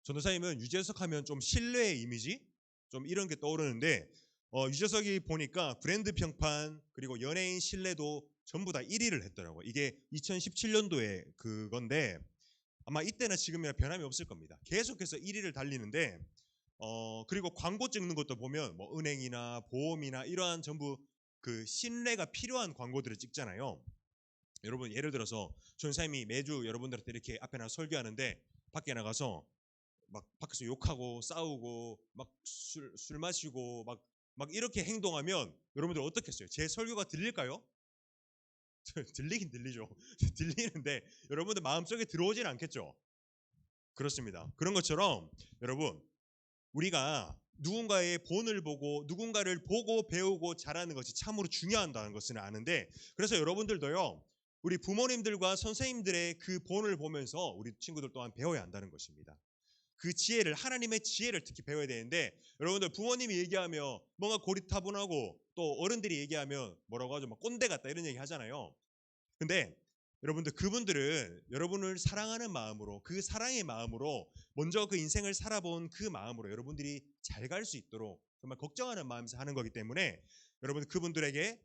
전도사님은 유재석 하면 좀 신뢰의 이미지? 좀 이런 게 떠오르는데 유재석이 보니까 브랜드 평판 그리고 연예인 신뢰도 전부 다 1위를 했더라고요. 이게 2017년도에 그건데 아마 이때나 지금이나 변함이 없을 겁니다. 계속해서 1위를 달리는데 그리고 광고 찍는 것도 보면 뭐 은행이나 보험이나 이러한 전부 그 신뢰가 필요한 광고들을 찍잖아요. 여러분 예를 들어서 전사님이 매주 여러분들한테 이렇게 앞에 나가 설교하는데 밖에 나가서 막 밖에서 욕하고 싸우고 막 술 마시고 막 이렇게 행동하면 여러분들 어떻겠어요? 제 설교가 들릴까요? 들리긴 들리죠. 들리는데 여러분들 마음속에 들어오진 않겠죠. 그렇습니다. 그런 것처럼 여러분 우리가 누군가의 본을 보고 누군가를 보고 배우고 자라는 것이 참으로 중요하다는 것은 아는데 그래서 여러분들도요 우리 부모님들과 선생님들의 그 본을 보면서 우리 친구들 또한 배워야 한다는 것입니다. 그 지혜를 하나님의 지혜를 특히 배워야 되는데 여러분들 부모님이 얘기하며 뭔가 고리타분하고 또 어른들이 얘기하면 뭐라고 하죠? 막 꼰대 같다 이런 얘기 하잖아요. 근데 여러분들 그분들은 여러분을 사랑하는 마음으로 그 사랑의 마음으로 먼저 그 인생을 살아본 그 마음으로 여러분들이 잘 갈 수 있도록 정말 걱정하는 마음에서 하는 거기 때문에 여러분 그분들에게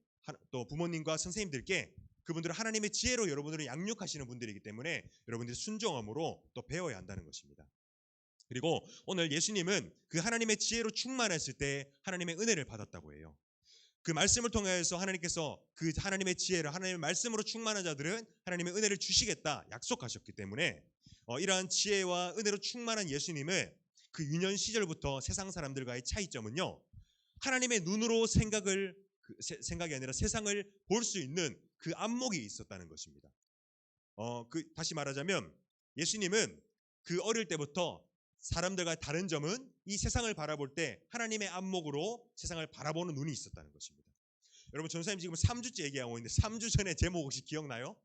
또 부모님과 선생님들께 그분들은 하나님의 지혜로 여러분들을 양육하시는 분들이기 때문에 여러분들이 순종함으로 또 배워야 한다는 것입니다. 그리고 오늘 예수님은 그 하나님의 지혜로 충만했을 때 하나님의 은혜를 받았다고 해요. 그 말씀을 통해서 하나님께서 그 하나님의 지혜를 하나님의 말씀으로 충만한 자들은 하나님의 은혜를 주시겠다 약속하셨기 때문에 이러한 지혜와 은혜로 충만한 예수님은 그 유년 시절부터 세상 사람들과의 차이점은요. 하나님의 눈으로 생각이 아니라 세상을 볼 수 있는 그 안목이 있었다는 것입니다. 다시 말하자면 예수님은 그 어릴 때부터 사람들과 다른 점은 이 세상을 바라볼 때 하나님의 안목으로 세상을 바라보는 눈이 있었다는 것입니다. 여러분 전사님 지금 3주째 얘기하고 있는데 3주 전에 제목 혹시 기억나요?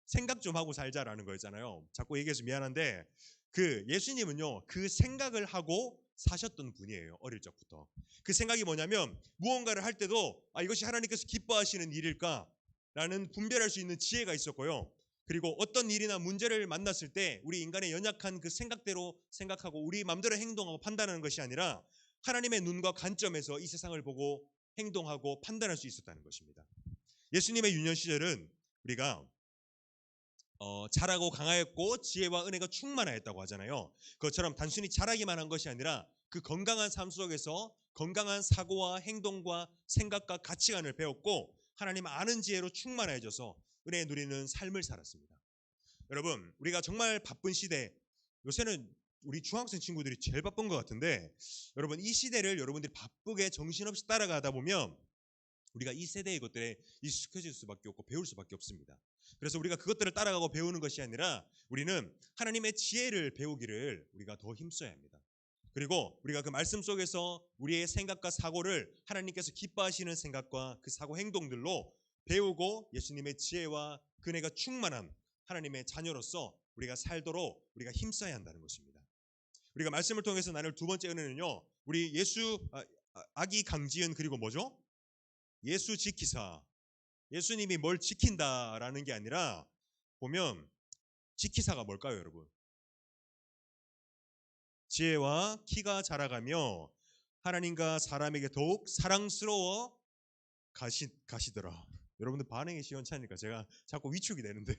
생각 좀 하고 살자라는 거였잖아요. 자꾸 얘기해서 미안한데 그 예수님은요 그 생각을 하고 사셨던 분이에요. 어릴 적부터. 그 생각이 뭐냐면 무언가를 할 때도 이것이 하나님께서 기뻐하시는 일일까? 라는 분별할 수 있는 지혜가 있었고요. 그리고 어떤 일이나 문제를 만났을 때 우리 인간의 연약한 그 생각대로 생각하고 우리 마음대로 행동하고 판단하는 것이 아니라 하나님의 눈과 관점에서 이 세상을 보고 행동하고 판단할 수 있었다는 것입니다. 예수님의 유년 시절은 우리가 잘하고 강하였고 지혜와 은혜가 충만하였다고 하잖아요. 그것처럼 단순히 잘하기만 한 것이 아니라 그 건강한 삶 속에서 건강한 사고와 행동과 생각과 가치관을 배웠고 하나님 아는 지혜로 충만해져서 은혜 누리는 삶을 살았습니다. 여러분 우리가 정말 바쁜 시대 요새는 우리 중학생 친구들이 제일 바쁜 것 같은데 여러분 이 시대를 여러분들이 바쁘게 정신없이 따라가다 보면 우리가 이 세대의 것들에 익숙해질 수밖에 없고 배울 수밖에 없습니다. 그래서 우리가 그것들을 따라가고 배우는 것이 아니라 우리는 하나님의 지혜를 배우기를 우리가 더 힘써야 합니다. 그리고 우리가 그 말씀 속에서 우리의 생각과 사고를 하나님께서 기뻐하시는 생각과 그 사고 행동들로 배우고 예수님의 지혜와 그네가 충만한 하나님의 자녀로서 우리가 살도록 우리가 힘써야 한다는 것입니다. 우리가 말씀을 통해서 나눌 두 번째 은혜는요. 우리 아기 강지은 그리고 뭐죠? 예수 지키사. 예수님이 뭘 지킨다라는 게 아니라 보면 지키사가 뭘까요, 여러분? 지혜와 키가 자라가며 하나님과 사람에게 더욱 사랑스러워 가시더라. 여러분들 반응이 시원찮으니까 제가 자꾸 위축이 되는데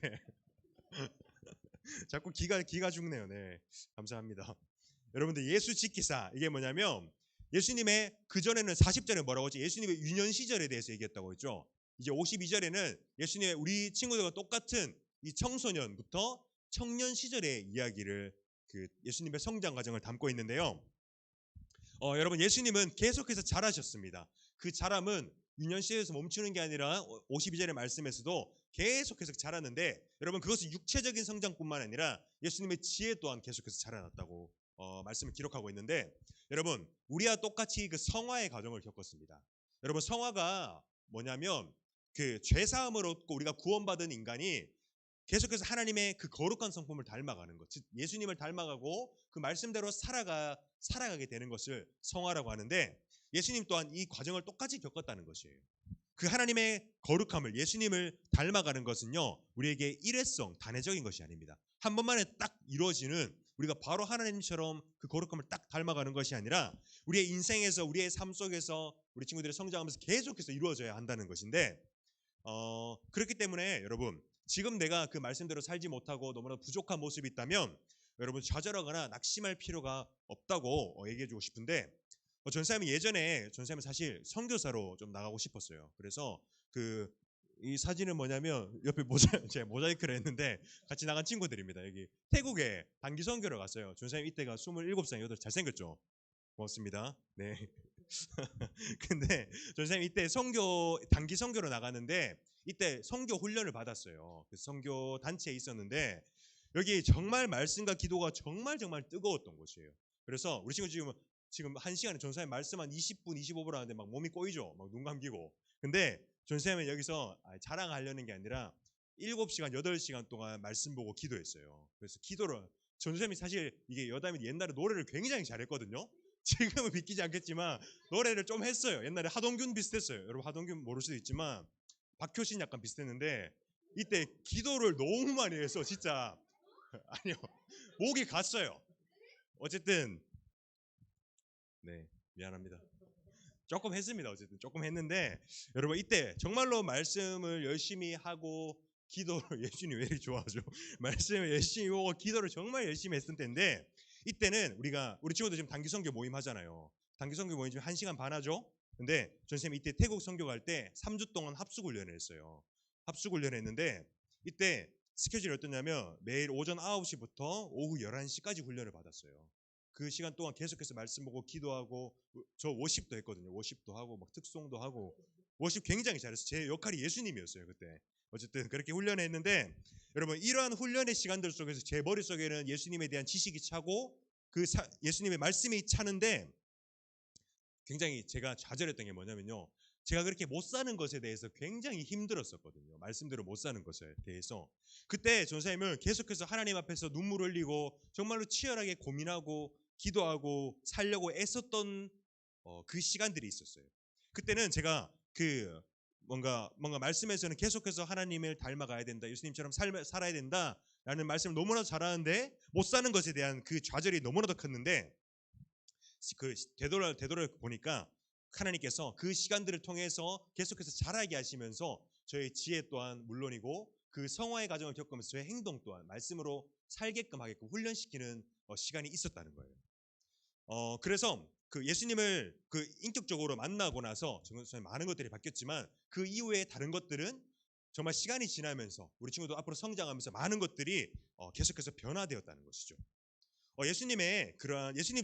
자꾸 기가 죽네요. 네, 감사합니다. 여러분들 예수 지키사 이게 뭐냐면 예수님의 그전에는 40절에 뭐라고 했지? 예수님의 유년 시절에 대해서 얘기했다고 했죠. 이제 52절에는 예수님의 우리 친구들과 똑같은 이 청소년부터 청년 시절의 이야기를 그 예수님의 성장 과정을 담고 있는데요. 여러분 예수님은 계속해서 자라셨습니다. 그 자람은 유년 시절에서 멈추는 게 아니라 52절의 말씀에서도 계속해서 자랐는데 여러분 그것은 육체적인 성장뿐만 아니라 예수님의 지혜 또한 계속해서 자라났다고 말씀을 기록하고 있는데 여러분 우리와 똑같이 그 성화의 과정을 겪었습니다. 여러분 성화가 뭐냐면 그 죄사함을 얻고 우리가 구원받은 인간이 계속해서 하나님의 그 거룩한 성품을 닮아가는 것, 즉 예수님을 닮아가고 그 말씀대로 살아가게 되는 것을 성화라고 하는데 예수님 또한 이 과정을 똑같이 겪었다는 것이에요. 그 하나님의 거룩함을 예수님을 닮아가는 것은요 우리에게 일회성 단회적인 것이 아닙니다. 한 번만에 딱 이루어지는 우리가 바로 하나님처럼 그 거룩함을 딱 닮아가는 것이 아니라 우리의 인생에서 우리의 삶 속에서 우리 친구들이 성장하면서 계속해서 이루어져야 한다는 것인데 그렇기 때문에 여러분 지금 내가 그 말씀대로 살지 못하고 너무나 부족한 모습이 있다면 여러분 좌절하거나 낙심할 필요가 없다고 얘기해주고 싶은데 전사님이 예전에 전사님은 사실 선교사로 좀 나가고 싶었어요. 그래서 이 사진은 뭐냐면 옆에 제가 모자이크를 했는데 같이 나간 친구들입니다. 여기 태국에 단기 선교를 갔어요. 전사님 이때가 27살, 8 잘생겼죠. 고맙습니다. 네. 근데 전사님 이때 단기 선교로 나가는데 이때 선교 훈련을 받았어요. 그 선교 단체에 있었는데 여기 정말 말씀과 기도가 정말 뜨거웠던 곳이에요. 그래서 우리 친구 지금 1시간에 전사님 말씀 한 20분, 25분 하는데 막 몸이 꼬이죠. 막 눈 감기고. 근데 전사님은 여기서 자랑하려는 게 아니라 7시간, 8시간 동안 말씀 보고 기도했어요. 그래서 기도를 전사님이 사실 이게 여담이 옛날에 노래를 굉장히 잘했거든요. 지금은 믿기지 않겠지만 노래를 좀 했어요. 옛날에 하동균 비슷했어요. 여러분 하동균 모를 수도 있지만 박효신 약간 비슷했는데 이때 기도를 너무 많이 해서 진짜 아니요 목이 갔어요. 어쨌든 네 미안합니다. 조금 했습니다. 어쨌든 조금 했는데 여러분 이때 정말로 말씀을 열심히 하고 기도를 예수님 왜 이렇게 좋아하죠? 말씀을 열심히 하고 기도를 정말 열심히 했을 때인데 이때는 우리 친구들 지금 단기 선교 모임 하잖아요. 단기 선교 모임 지금 1시간 반 하죠. 근데 전쌤이 이때 태국 선교 갈 때 3주 동안 합숙 훈련을 했어요. 합숙 훈련을 했는데 이때 스케줄이 어떠냐면 매일 오전 9시부터 오후 11시까지 훈련을 받았어요. 그 시간 동안 계속해서 말씀 보고 기도하고 저 워십도 했거든요. 워십도 하고 막 특송도 하고 워십 굉장히 잘했어요. 제 역할이 예수님이었어요 그때. 어쨌든 그렇게 훈련했는데 여러분 이러한 훈련의 시간들 속에서 제 머릿속에는 예수님에 대한 지식이 차고 예수님의 말씀이 차는데 굉장히 제가 좌절했던 게 뭐냐면요. 제가 그렇게 못 사는 것에 대해서 굉장히 힘들었었거든요. 말씀대로 못 사는 것에 대해서. 그때 전사님은 계속해서 하나님 앞에서 눈물 흘리고 정말로 치열하게 고민하고 기도하고 살려고 애썼던 그 시간들이 있었어요. 그때는 제가 뭔가 말씀에서는 계속해서 하나님을 닮아가야 된다. 예수님처럼 살아야 된다라는 말씀을 너무나도 잘하는데 못 사는 것에 대한 그 좌절이 너무나도 컸는데 되돌아 보니까 하나님께서 그 시간들을 통해서 계속해서 자라게 하시면서 저의 지혜 또한 물론이고 그 성화의 과정을 겪으면서 저의 행동 또한 말씀으로 살게끔 하게끔 훈련시키는 시간이 있었다는 거예요. 그래서 그 예수님을 인격적으로 만나고 나서 정말 많은 것들이 바뀌었지만 그 이후에 다른 것들은 정말 시간이 지나면서 우리 친구도 앞으로 성장하면서 많은 것들이 계속해서 변화되었다는 것이죠. 예수님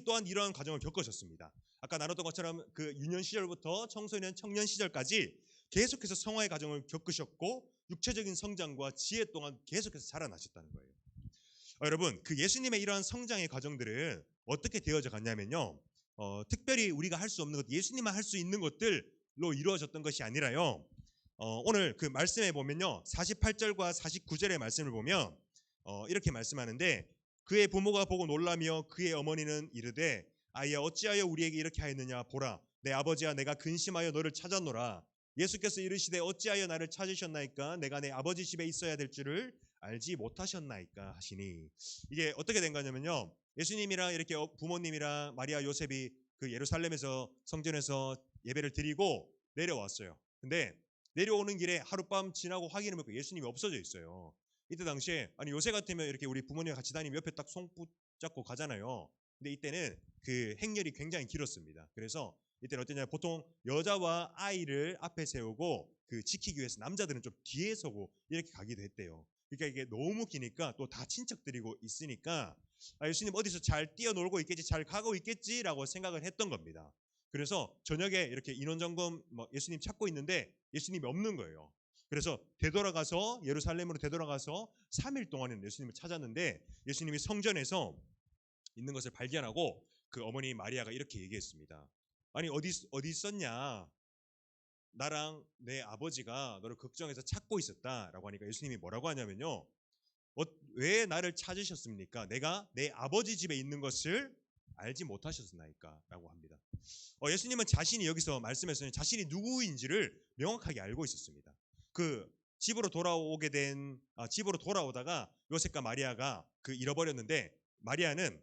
또한 이러한 과정을 겪으셨습니다. 아까 나눴던 것처럼 그 유년 시절부터 청소년, 청년 시절까지 계속해서 성화의 과정을 겪으셨고 육체적인 성장과 지혜 또한 계속해서 자라나셨다는 거예요. 여러분 그 예수님의 이러한 성장의 과정들은 어떻게 되어져 갔냐면요. 특별히 우리가 할 수 없는 것, 예수님만 할 수 있는 것들로 이루어졌던 것이 아니라요. 오늘 그 말씀에 보면요. 48절과 49절의 말씀을 보면 이렇게 말씀하는데 그의 부모가 보고 놀라며 그의 어머니는 이르되 아이야 어찌하여 우리에게 이렇게 하였느냐 보라 내 아버지와 내가 근심하여 너를 찾았노라. 예수께서 이르시되 어찌하여 나를 찾으셨나이까 내가 내 아버지 집에 있어야 될 줄을 알지 못하셨나이까 하시니 이게 어떻게 된 거냐면요. 예수님이랑 이렇게 부모님이랑 마리아 요셉이 그 예루살렘에서 성전에서 예배를 드리고 내려왔어요. 근데 내려오는 길에 하룻밤 지나고 확인해 보니까 예수님이 없어져 있어요. 이때 당시에 아니 요새 같으면 이렇게 우리 부모님 같이 다니면 옆에 딱 손 붙잡고 가잖아요. 근데 이때는 그 행렬이 굉장히 길었습니다. 그래서 이때는 어땠냐, 보통 여자와 아이를 앞에 세우고 그 지키기 위해서 남자들은 좀 뒤에 서고 이렇게 가기도 했대요. 그러니까 이게 너무 기니까 또 다 친척들이고 있으니까 예수님 어디서 잘 뛰어놀고 있겠지, 잘 가고 있겠지라고 생각을 했던 겁니다. 그래서 저녁에 이렇게 인원점검 예수님 찾고 있는데 예수님이 없는 거예요. 그래서 되돌아가서 예루살렘으로 되돌아가서 3일 동안은 예수님을 찾았는데 예수님이 성전에서 있는 것을 발견하고 그 어머니 마리아가 이렇게 얘기했습니다. 아니 어디 있었냐? 나랑 내 아버지가 너를 걱정해서 찾고 있었다라고 하니까 예수님이 뭐라고 하냐면요. 왜 나를 찾으셨습니까? 내가 내 아버지 집에 있는 것을 알지 못하셨나이까? 라고 합니다. 예수님은 자신이 여기서 말씀에서는 자신이 누구인지를 명확하게 알고 있었습니다. 그 집으로 돌아오다가 요셉과 마리아가 그 잃어버렸는데 마리아는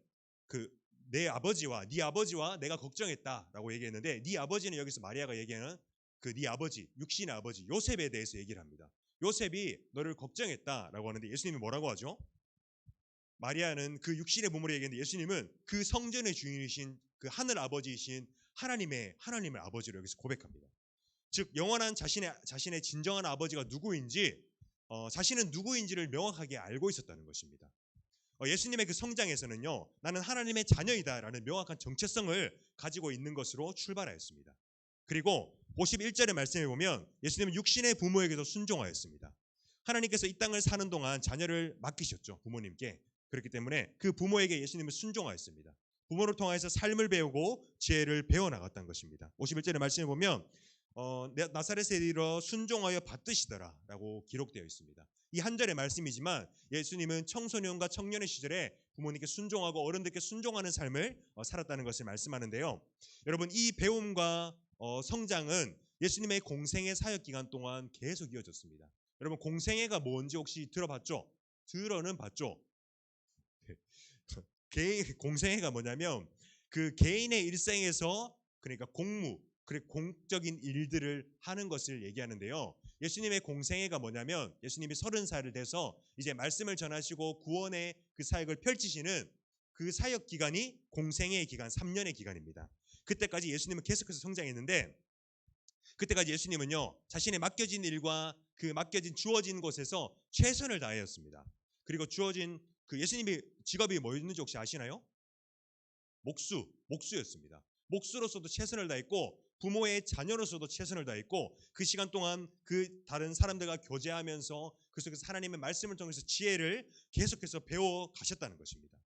그 내 아버지와 네 아버지와 내가 걱정했다라고 얘기했는데 네 아버지는 여기서 마리아가 얘기하는 그 네 아버지, 육신의 아버지 요셉에 대해서 얘기를 합니다. 요셉이 너를 걱정했다라고 하는데 예수님이 뭐라고 하죠? 마리아는 그 육신의 몸으로 얘기했는데 예수님은 그 성전의 주인이신 그 하늘 아버지이신 하나님을 아버지로 여기서 고백합니다. 즉 영원한 자신의 진정한 아버지가 누구인지 자신은 누구인지를 명확하게 알고 있었다는 것입니다. 예수님의 그 성장에서는요, 나는 하나님의 자녀이다라는 명확한 정체성을 가지고 있는 것으로 출발하였습니다. 그리고 51절의 말씀에 보면 예수님은 육신의 부모에게도 순종하였습니다. 하나님께서 이 땅을 사는 동안 자녀를 맡기셨죠, 부모님께. 그렇기 때문에 그 부모에게 예수님은 순종하였습니다. 부모를 통해서 삶을 배우고 지혜를 배워나갔다는 것입니다. 51절의 말씀에 보면 나사렛에 이르러 순종하여 받드시더라 라고 기록되어 있습니다. 이 한 절의 말씀이지만 예수님은 청소년과 청년의 시절에 부모님께 순종하고 어른들께 순종하는 삶을 살았다는 것을 말씀하는데요. 여러분 이 배움과 성장은 예수님의 공생의 사역 기간 동안 계속 이어졌습니다. 여러분 공생애가 뭔지 혹시 들어봤죠? 들어는 봤죠? 공생애가 뭐냐면 그 개인의 일생에서 그러니까 공무, 공적인 일들을 하는 것을 얘기하는데요. 예수님의 공생애가 뭐냐면 예수님이 30살을 돼서 이제 말씀을 전하시고 구원의 그 사역을 펼치시는 그 사역 기간이 공생애의 기간, 3년의 기간입니다. 그때까지 예수님은 계속해서 성장했는데 그때까지 예수님은요 자신의 맡겨진 일과 그 주어진 곳에서 최선을 다하였습니다. 그리고 주어진 그 예수님이 직업이 뭐였는지 혹시 아시나요? 목수였습니다. 목수로서도 최선을 다했고 부모의 자녀로서도 최선을 다했고 그 시간 동안 그 다른 사람들과 교제하면서 그 속에서 하나님의 말씀을 통해서 지혜를 계속해서 배워 가셨다는 것입니다.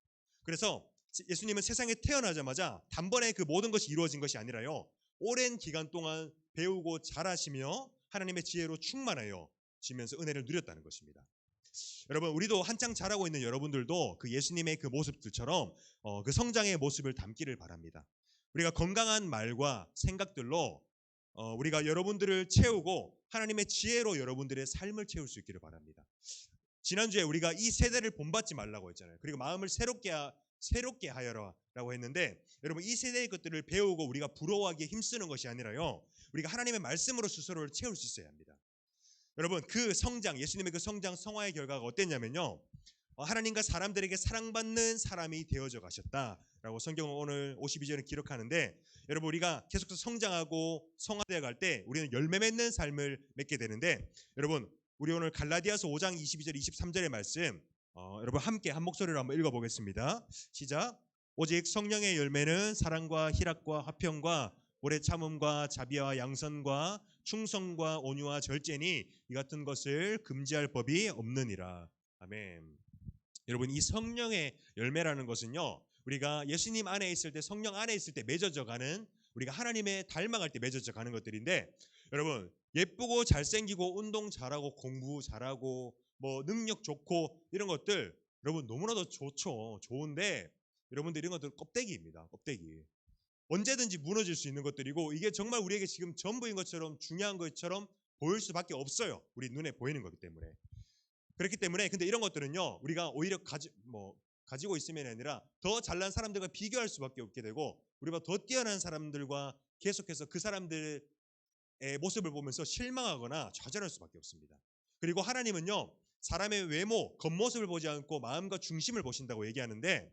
그래서 예수님은 세상에 태어나자마자 단번에 그 모든 것이 이루어진 것이 아니라요. 오랜 기간 동안 배우고 자라시며 하나님의 지혜로 충만하여 지면서 은혜를 누렸다는 것입니다. 여러분 우리도 한창 자라고 있는 여러분들도 그 예수님의 그 모습들처럼 그 성장의 모습을 담기를 바랍니다. 우리가 건강한 말과 생각들로 우리가 여러분들을 채우고 하나님의 지혜로 여러분들의 삶을 채울 수 있기를 바랍니다. 지난주에 우리가 이 세대를 본받지 말라고 했잖아요. 그리고 마음을 새롭게 하여라라고 했는데 여러분 이 세대의 것들을 배우고 우리가 부러워하기에 힘쓰는 것이 아니라요. 우리가 하나님의 말씀으로 스스로를 채울 수 있어야 합니다. 여러분 그 성장, 예수님의 그 성장 성화의 결과가 어땠냐면요. 하나님과 사람들에게 사랑받는 사람이 되어져 가셨다라고 성경은 오늘 52절을 기록하는데 여러분 우리가 계속해서 성장하고 성화되어 갈 때 우리는 열매 맺는 삶을 맺게 되는데 여러분 우리 오늘 갈라디아서 5장 22절 23절의 말씀 여러분 함께 한 목소리로 한번 읽어보겠습니다. 시작. 오직 성령의 열매는 사랑과 희락과 화평과 오래 참음과 자비와 양선과 충성과 온유와 절제니 이 같은 것을 금지할 법이 없느니라. 아멘. 여러분 이 성령의 열매라는 것은요. 우리가 예수님 안에 있을 때 성령 안에 있을 때 맺어져 가는 우리가 하나님의 닮아갈 때 맺어져 가는 것들인데 여러분 예쁘고 잘생기고 운동 잘하고 공부 잘하고 뭐 능력 좋고 이런 것들 여러분 너무나도 좋죠. 좋은데 여러분들 이런 것들 껍데기입니다. 껍데기. 언제든지 무너질 수 있는 것들이고 이게 정말 우리에게 지금 전부인 것처럼 중요한 것처럼 보일 수밖에 없어요. 우리 눈에 보이는 거기 때문에. 그렇기 때문에 근데 이런 것들은요. 우리가 오히려 가지고 있으면 아니라 더 잘난 사람들과 비교할 수밖에 없게 되고 우리가 더 뛰어난 사람들과 계속해서 그 사람들의 모습을 보면서 실망하거나 좌절할 수밖에 없습니다. 그리고 하나님은요. 사람의 외모, 겉모습을 보지 않고 마음과 중심을 보신다고 얘기하는데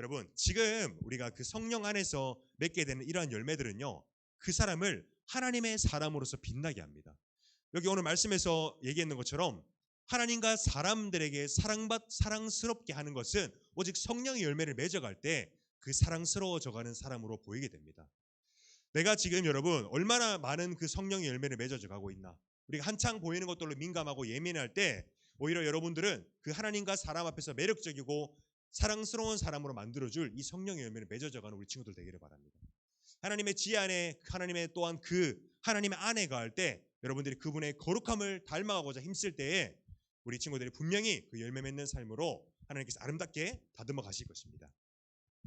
여러분, 지금 우리가 그 성령 안에서 맺게 되는 이러한 열매들은요, 그 사람을 하나님의 사람으로서 빛나게 합니다. 여기 오늘 말씀에서 얘기했는 것처럼 하나님과 사람들에게 사랑스럽게 하는 것은 오직 성령의 열매를 맺어갈 때 그 사랑스러워져가는 사람으로 보이게 됩니다. 내가 지금 여러분 얼마나 많은 그 성령의 열매를 맺어져 가고 있나. 우리가 한창 보이는 것들로 민감하고 예민할 때 오히려 여러분들은 그 하나님과 사람 앞에서 매력적이고 사랑스러운 사람으로 만들어줄 이 성령의 열매를 맺어져가는 우리 친구들 되기를 바랍니다. 하나님의 지혜 안에 하나님의 또한 그 하나님의 안에 가할 때 여러분들이 그분의 거룩함을 닮아가고자 힘쓸 때에 우리 친구들이 분명히 그 열매 맺는 삶으로 하나님께서 아름답게 다듬어 가실 것입니다.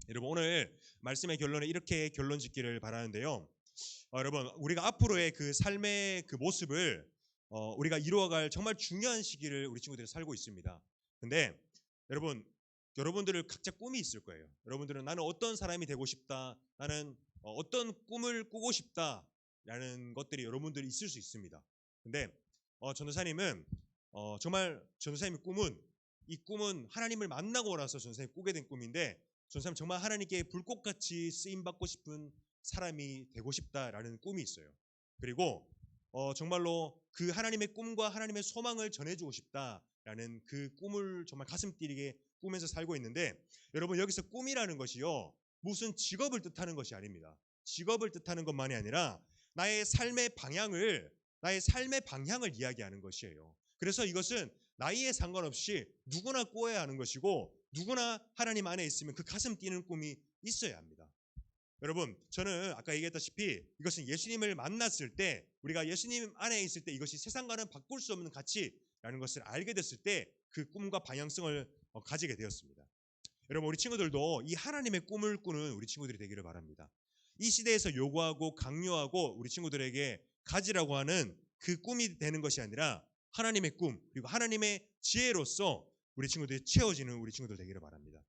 여러분, 오늘 말씀의 결론은 이렇게 결론 짓기를 바라는데요. 여러분, 우리가 앞으로의 그 삶의 그 모습을 우리가 이루어갈 정말 중요한 시기를 우리 친구들이 살고 있습니다. 근데 여러분들을 각자 꿈이 있을 거예요. 여러분들은 나는 어떤 사람이 되고 싶다, 나는 어떤 꿈을 꾸고 싶다라는 것들이 여러분들이 있을 수 있습니다. 근데 전도사님은 정말 전도사님의 꿈은, 이 꿈은 하나님을 만나고 나서 전도사님이 꾸게 된 꿈인데, 전도사님 정말 하나님께 불꽃같이 쓰임받고 싶은 사람이 되고 싶다라는 꿈이 있어요. 그리고 정말로 그 하나님의 꿈과 하나님의 소망을 전해주고 싶다라는 그 꿈을 정말 가슴 뛰게 꾸면서 살고 있는데, 여러분, 여기서 꿈이라는 것이요, 무슨 직업을 뜻하는 것이 아닙니다. 직업을 뜻하는 것만이 아니라 나의 삶의 방향을 이야기하는 것이에요. 그래서 이것은 나이에 상관없이 누구나 꾸어야 하는 것이고, 누구나 하나님 안에 있으면 그 가슴 뛰는 꿈이 있어야 합니다. 여러분, 저는 아까 얘기했다시피 이것은 예수님을 만났을 때, 우리가 예수님 안에 있을 때 이것이 세상과는 바꿀 수 없는 가치라는 것을 알게 됐을 때 그 꿈과 방향성을 가지게 되었습니다. 여러분, 우리 친구들도 이 하나님의 꿈을 꾸는 우리 친구들이 되기를 바랍니다. 이 시대에서 요구하고 강요하고 우리 친구들에게 가지라고 하는 그 꿈이 되는 것이 아니라 하나님의 꿈, 그리고 하나님의 지혜로서 우리 친구들이 채워지는 우리 친구들 되기를 바랍니다.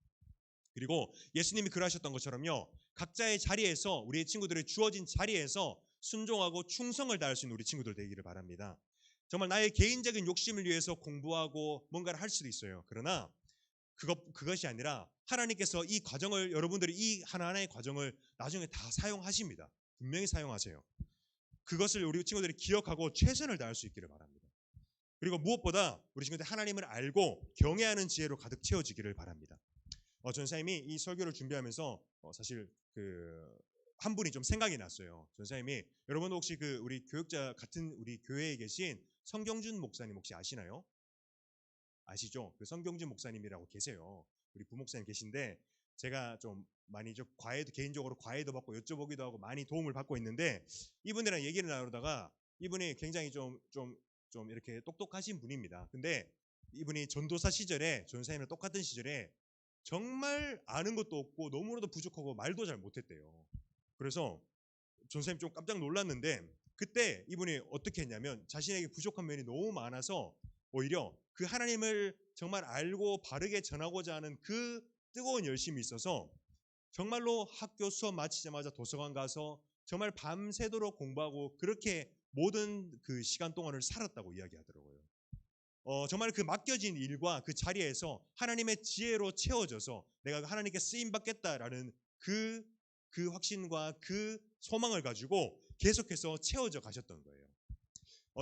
그리고 예수님이 그러하셨던 것처럼요, 각자의 자리에서, 우리의 친구들의 주어진 자리에서 순종하고 충성을 다할 수 있는 우리 친구들 되기를 바랍니다. 정말 나의 개인적인 욕심을 위해서 공부하고 뭔가를 할 수도 있어요. 그러나 그것이 아니라 하나님께서 이 과정을, 여러분들이 이 하나하나의 과정을 나중에 다 사용하십니다. 분명히 사용하세요. 그것을 우리 친구들이 기억하고 최선을 다할 수 있기를 바랍니다. 그리고 무엇보다 우리 친구들이 하나님을 알고 경외하는 지혜로 가득 채워지기를 바랍니다. 전사님이 이 설교를 준비하면서 사실 한 분이 좀 생각이 났어요. 전사님이, 여러분도 혹시 우리 교육자 같은 우리 교회에 계신 성경준 목사님 혹시 아시나요? 아시죠? 그 성경준 목사님이라고 계세요. 우리 부목사님 계신데, 제가 좀 많이 개인적으로 과외도 받고 여쭤보기도 하고 많이 도움을 받고 있는데, 이분이랑 얘기를 나누다가 이분이 굉장히 좀 이렇게 똑똑하신 분입니다. 근데 이분이 전도사 시절에, 전사님이랑 똑같은 시절에 정말 아는 것도 없고 너무나도 부족하고 말도 잘 못했대요. 그래서 전사님 좀 깜짝 놀랐는데, 그때 이분이 어떻게 했냐면 자신에게 부족한 면이 너무 많아서 오히려 그 하나님을 정말 알고 바르게 전하고자 하는 그 뜨거운 열심이 있어서 정말로 학교 수업 마치자마자 도서관 가서 정말 밤새도록 공부하고 그렇게 모든 그 시간 동안을 살았다고 이야기하더라고요. 정말 그 맡겨진 일과 그 자리에서 하나님의 지혜로 채워져서 내가 하나님께 쓰임 받겠다라는 그 확신과 그 소망을 가지고 계속해서 채워져 가셨던 거예요.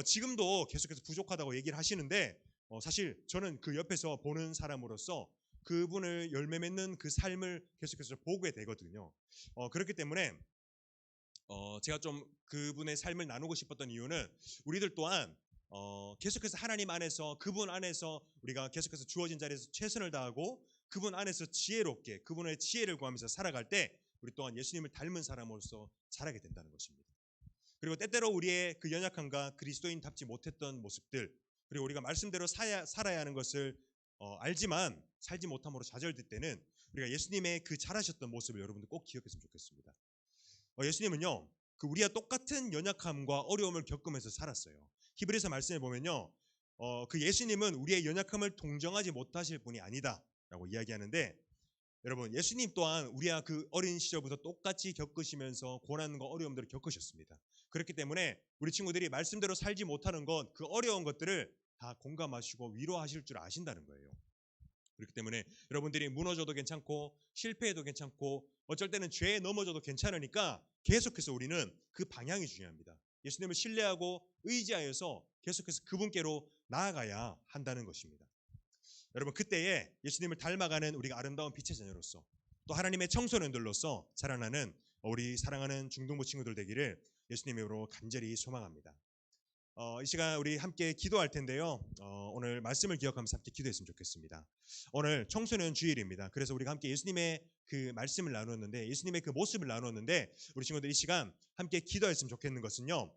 지금도 계속해서 부족하다고 얘기를 하시는데, 사실 저는 그 옆에서 보는 사람으로서 그분을 열매 맺는 그 삶을 계속해서 보게 되거든요. 그렇기 때문에 제가 좀 그분의 삶을 나누고 싶었던 이유는, 우리들 또한 계속해서 하나님 안에서, 그분 안에서 우리가 계속해서 주어진 자리에서 최선을 다하고 그분 안에서 지혜롭게 그분의 지혜를 구하면서 살아갈 때 우리 또한 예수님을 닮은 사람으로서 자라게 된다는 것입니다. 그리고 때때로 우리의 그 연약함과 그리스도인답지 못했던 모습들, 그리고 우리가 말씀대로 살아야 하는 것을 알지만 살지 못함으로 좌절될 때는 우리가 예수님의 그 잘하셨던 모습을 여러분들 꼭 기억했으면 좋겠습니다. 예수님은요, 그 우리와 똑같은 연약함과 어려움을 겪으면서 살았어요. 히브리서 말씀에 보면요, 그 예수님은 우리의 연약함을 동정하지 못하실 분이 아니다라고 이야기하는데, 여러분, 예수님 또한 우리와 그 어린 시절부터 똑같이 겪으시면서 고난과 어려움들을 겪으셨습니다. 그렇기 때문에 우리 친구들이 말씀대로 살지 못하는 것, 그 어려운 것들을 다 공감하시고 위로하실 줄 아신다는 거예요. 그렇기 때문에 여러분들이 무너져도 괜찮고 실패해도 괜찮고 어쩔 때는 죄에 넘어져도 괜찮으니까 계속해서 우리는 그 방향이 중요합니다. 예수님을 신뢰하고 의지하여서 계속해서 그분께로 나아가야 한다는 것입니다. 여러분, 그때에 예수님을 닮아가는 우리가 아름다운 빛의 자녀로서 또 하나님의 청소년들로서 자라나는 우리 사랑하는 중등부 친구들 되기를 예수님으로 간절히 소망합니다. 이 시간 우리 함께 기도할 텐데요. 오늘 말씀을 기억하면서 함께 기도했으면 좋겠습니다. 오늘 청소년 주일입니다. 그래서 우리가 함께 예수님의 그 말씀을 나누었는데, 예수님의 그 모습을 나누었는데, 우리 친구들 이 시간 함께 기도했으면 좋겠는 것은요.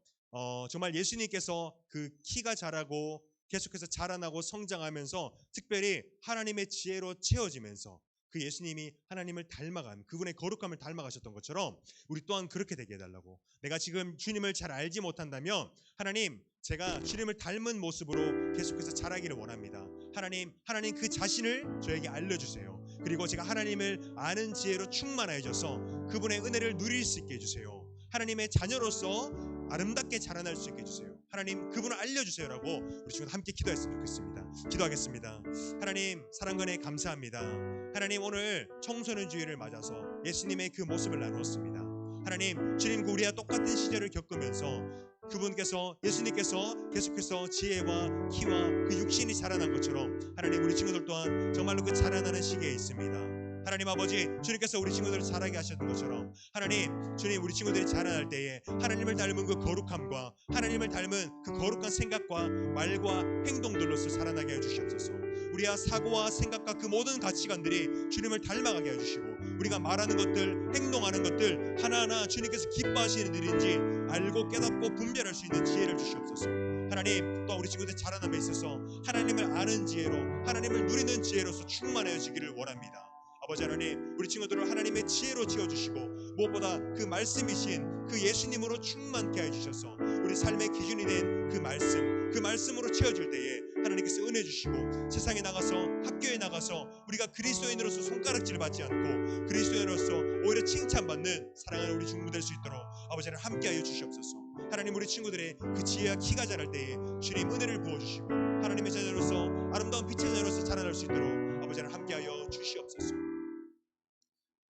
정말 예수님께서 그 키가 자라고 계속해서 자라나고 성장하면서 특별히 하나님의 지혜로 채워지면서 그 예수님이 하나님을 닮아간 그분의 거룩함을 닮아가셨던 것처럼 우리 또한 그렇게 되게 해달라고. 내가 지금 주님을 잘 알지 못한다면 하나님, 제가 주님을 닮은 모습으로 계속해서 자라기를 원합니다. 하나님 그 자신을 저에게 알려주세요. 그리고 제가 하나님을 아는 지혜로 충만해져서 그분의 은혜를 누릴 수 있게 해주세요. 하나님의 자녀로서 아름답게 자라날 수 있게 해주세요. 하나님 그분을 알려주세요라고 우리 친구들 함께 기도했으면 좋겠습니다. 기도하겠습니다. 하나님 사랑과 은혜 감사합니다. 하나님 오늘 청소년 주일을 맞아서 예수님의 그 모습을 나누었습니다. 하나님 주님 그 우리와 똑같은 시절을 겪으면서 그분께서 예수님께서 계속해서 지혜와 키와 그 육신이 자라난 것처럼 하나님 우리 친구들 또한 정말로 그 자라나는 시기에 있습니다. 하나님 아버지 주님께서 우리 친구들을 자라게 하셨던 것처럼 하나님 주님 우리 친구들이 자라날 때에 하나님을 닮은 그 거룩함과 하나님을 닮은 그 거룩한 생각과 말과 행동들로서 자라나게 해주시옵소서. 우리의 사고와 생각과 그 모든 가치관들이 주님을 닮아가게 해주시고 우리가 말하는 것들 행동하는 것들 하나하나 주님께서 기뻐하시는 일인지 알고 깨닫고 분별할 수 있는 지혜를 주시옵소서. 하나님 또 우리 친구들 자라남에 있어서 하나님을 아는 지혜로 하나님을 누리는 지혜로서 충만해지기를 원합니다. 아버지 하나님 우리 친구들을 하나님의 지혜로 채워주시고 무엇보다 그 말씀이신 그 예수님으로 충만케 해주셔서 우리 삶의 기준이 된 그 말씀으로 채워질 때에 하나님께서 은혜 주시고 세상에 나가서 학교에 나가서 우리가 그리스도인으로서 손가락질 받지 않고 그리스도인으로서 오히려 칭찬받는 사랑하는 우리 중부 될 수 있도록 아버지 하나님 함께하여 주시옵소서. 하나님 우리 친구들의 그 지혜와 키가 자랄 때에 주님 은혜를 부어주시고 하나님의 자녀로서 아름다운 빛의 자녀로서 자라날 수 있도록 아버지 하나님 함께하여 주시옵소서.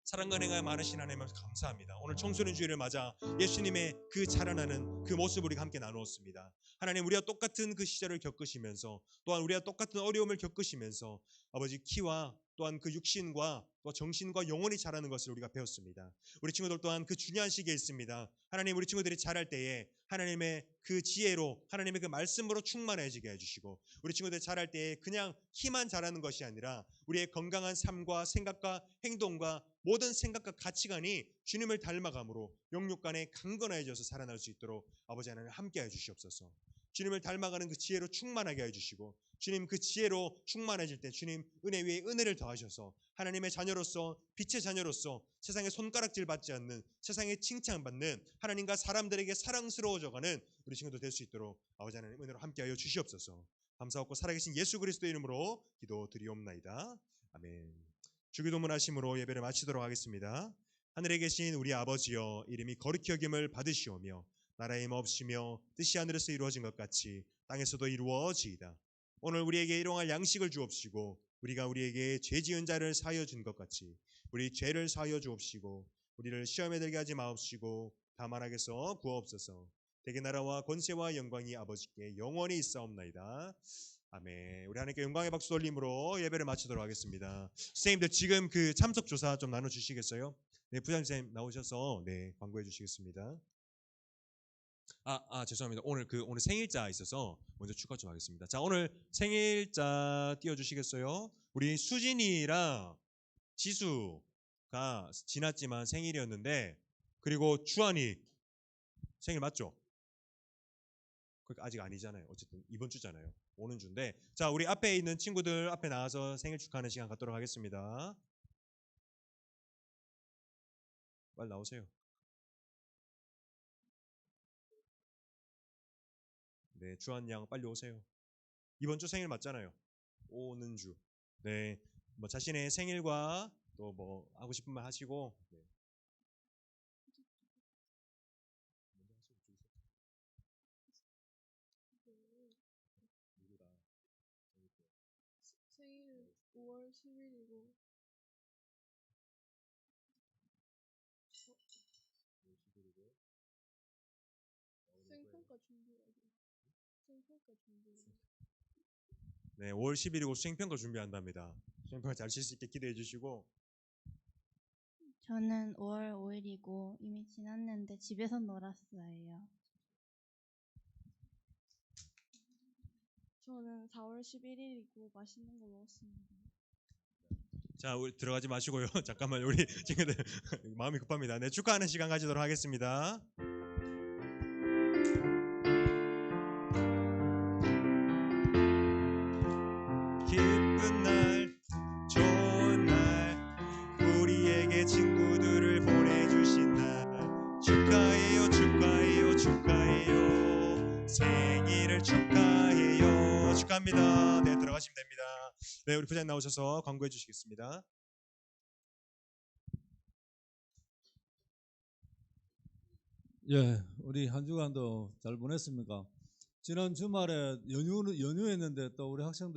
사랑과 은혜가 많으신 하나님 감사합니다. 오늘 청소년 주일을 맞아 예수님의 그 자라나는 그 모습을 우리가 함께 나누었습니다. 하나님 우리와 똑같은 그 시절을 겪으시면서 또한 우리와 똑같은 어려움을 겪으시면서 아버지 키와 또한 그 육신과 또 정신과 영혼이 자라는 것을 우리가 배웠습니다. 우리 친구들 또한 그 중요한 시기에 있습니다. 하나님 우리 친구들이 자랄 때에 하나님의 그 지혜로 하나님의 그 말씀으로 충만해지게 해주시고 우리 친구들 자랄 때에 그냥 키만 자라는 것이 아니라 우리의 건강한 삶과 생각과 행동과 모든 생각과 가치관이 주님을 닮아감으로 영육간에 강건해져서 살아날 수 있도록 아버지 하나님 함께해 주시옵소서. 주님을 닮아가는 그 지혜로 충만하게 해주시고 주님 그 지혜로 충만해질 때 주님 은혜 위에 은혜를 더하셔서 하나님의 자녀로서 빛의 자녀로서 세상에 손가락질 받지 않는 세상에 칭찬받는 하나님과 사람들에게 사랑스러워져가는 우리 친구들 될 수 있도록 아버지 하나님 은혜로 함께하여 주시옵소서. 감사하고 살아계신 예수 그리스도의 이름으로 기도드리옵나이다. 아멘. 주기도문 하심으로 예배를 마치도록 하겠습니다. 하늘에 계신 우리 아버지여 이름이 거룩히 여김을 받으시오며 나라의 힘 없으며 뜻이 하늘에서 이루어진 것 같이 땅에서도 이루어지이다. 오늘 우리에게 일용할 양식을 주옵시고 우리가 우리에게 죄 지은 자를 사하여 준 것 같이 우리 죄를 사하여 주옵시고 우리를 시험에 들게 하지 마옵시고 다만 악에서 구하옵소서. 대개 나라와 권세와 영광이 아버지께 영원히 있사옵나이다. 아멘. 우리 하나님께 영광의 박수 돌림으로 예배를 마치도록 하겠습니다. 선생님들 지금 그 참석 조사 좀 나눠주시겠어요? 네, 부장님 선생님 나오셔서 네 광고해 주시겠습니다. 죄송합니다. 오늘 생일자 있어서 먼저 축하 좀 하겠습니다. 자, 오늘 생일자 띄워주시겠어요? 우리 수진이랑 지수가 지났지만 생일이었는데 그리고 주한이 생일 맞죠? 아직 아니잖아요. 어쨌든 이번 주잖아요. 오는 주인데 자 우리 앞에 있는 친구들 앞에 나와서 생일 축하하는 시간 갖도록 하겠습니다. 빨리 나오세요. 네, 주한 양 빨리 오세요. 이번 주 생일 맞잖아요. 오는 주. 네, 뭐 자신의 생일과 또 뭐 하고 싶은 말 하시고. 네. 생일 5월 10일이고 수행평가 준비하기. 수행평가 준비. 네, 5월 10일이고 수행평가 준비한답니다. 수행평가 잘 칠 수 있게 기대해 주시고. 저는 5월 5일이고 이미 지났는데 집에서 놀았어요. 저는 4월 11일이고 맛있는 거 먹었습니다. 자, 우리 들어가지 마시고요. 잠깐만, 우리 친구들 마음이 급합니다. 네, 축하하는 시간 가지도록 하겠습니다. 기쁜 날, 좋은 날, 우리에게 친구들을 보내주신 날, 축하해요, 축하해요, 축하해요. 생일을 축하해요. 축하합니다. 네, 들어가시면 됩니다. 네, 우리 부장님 나오셔서 광고해 주시겠습니다. 예, 우리 한 주간도 잘 보냈습니까? 지난 주말에 연휴했는데 또 우리 학생들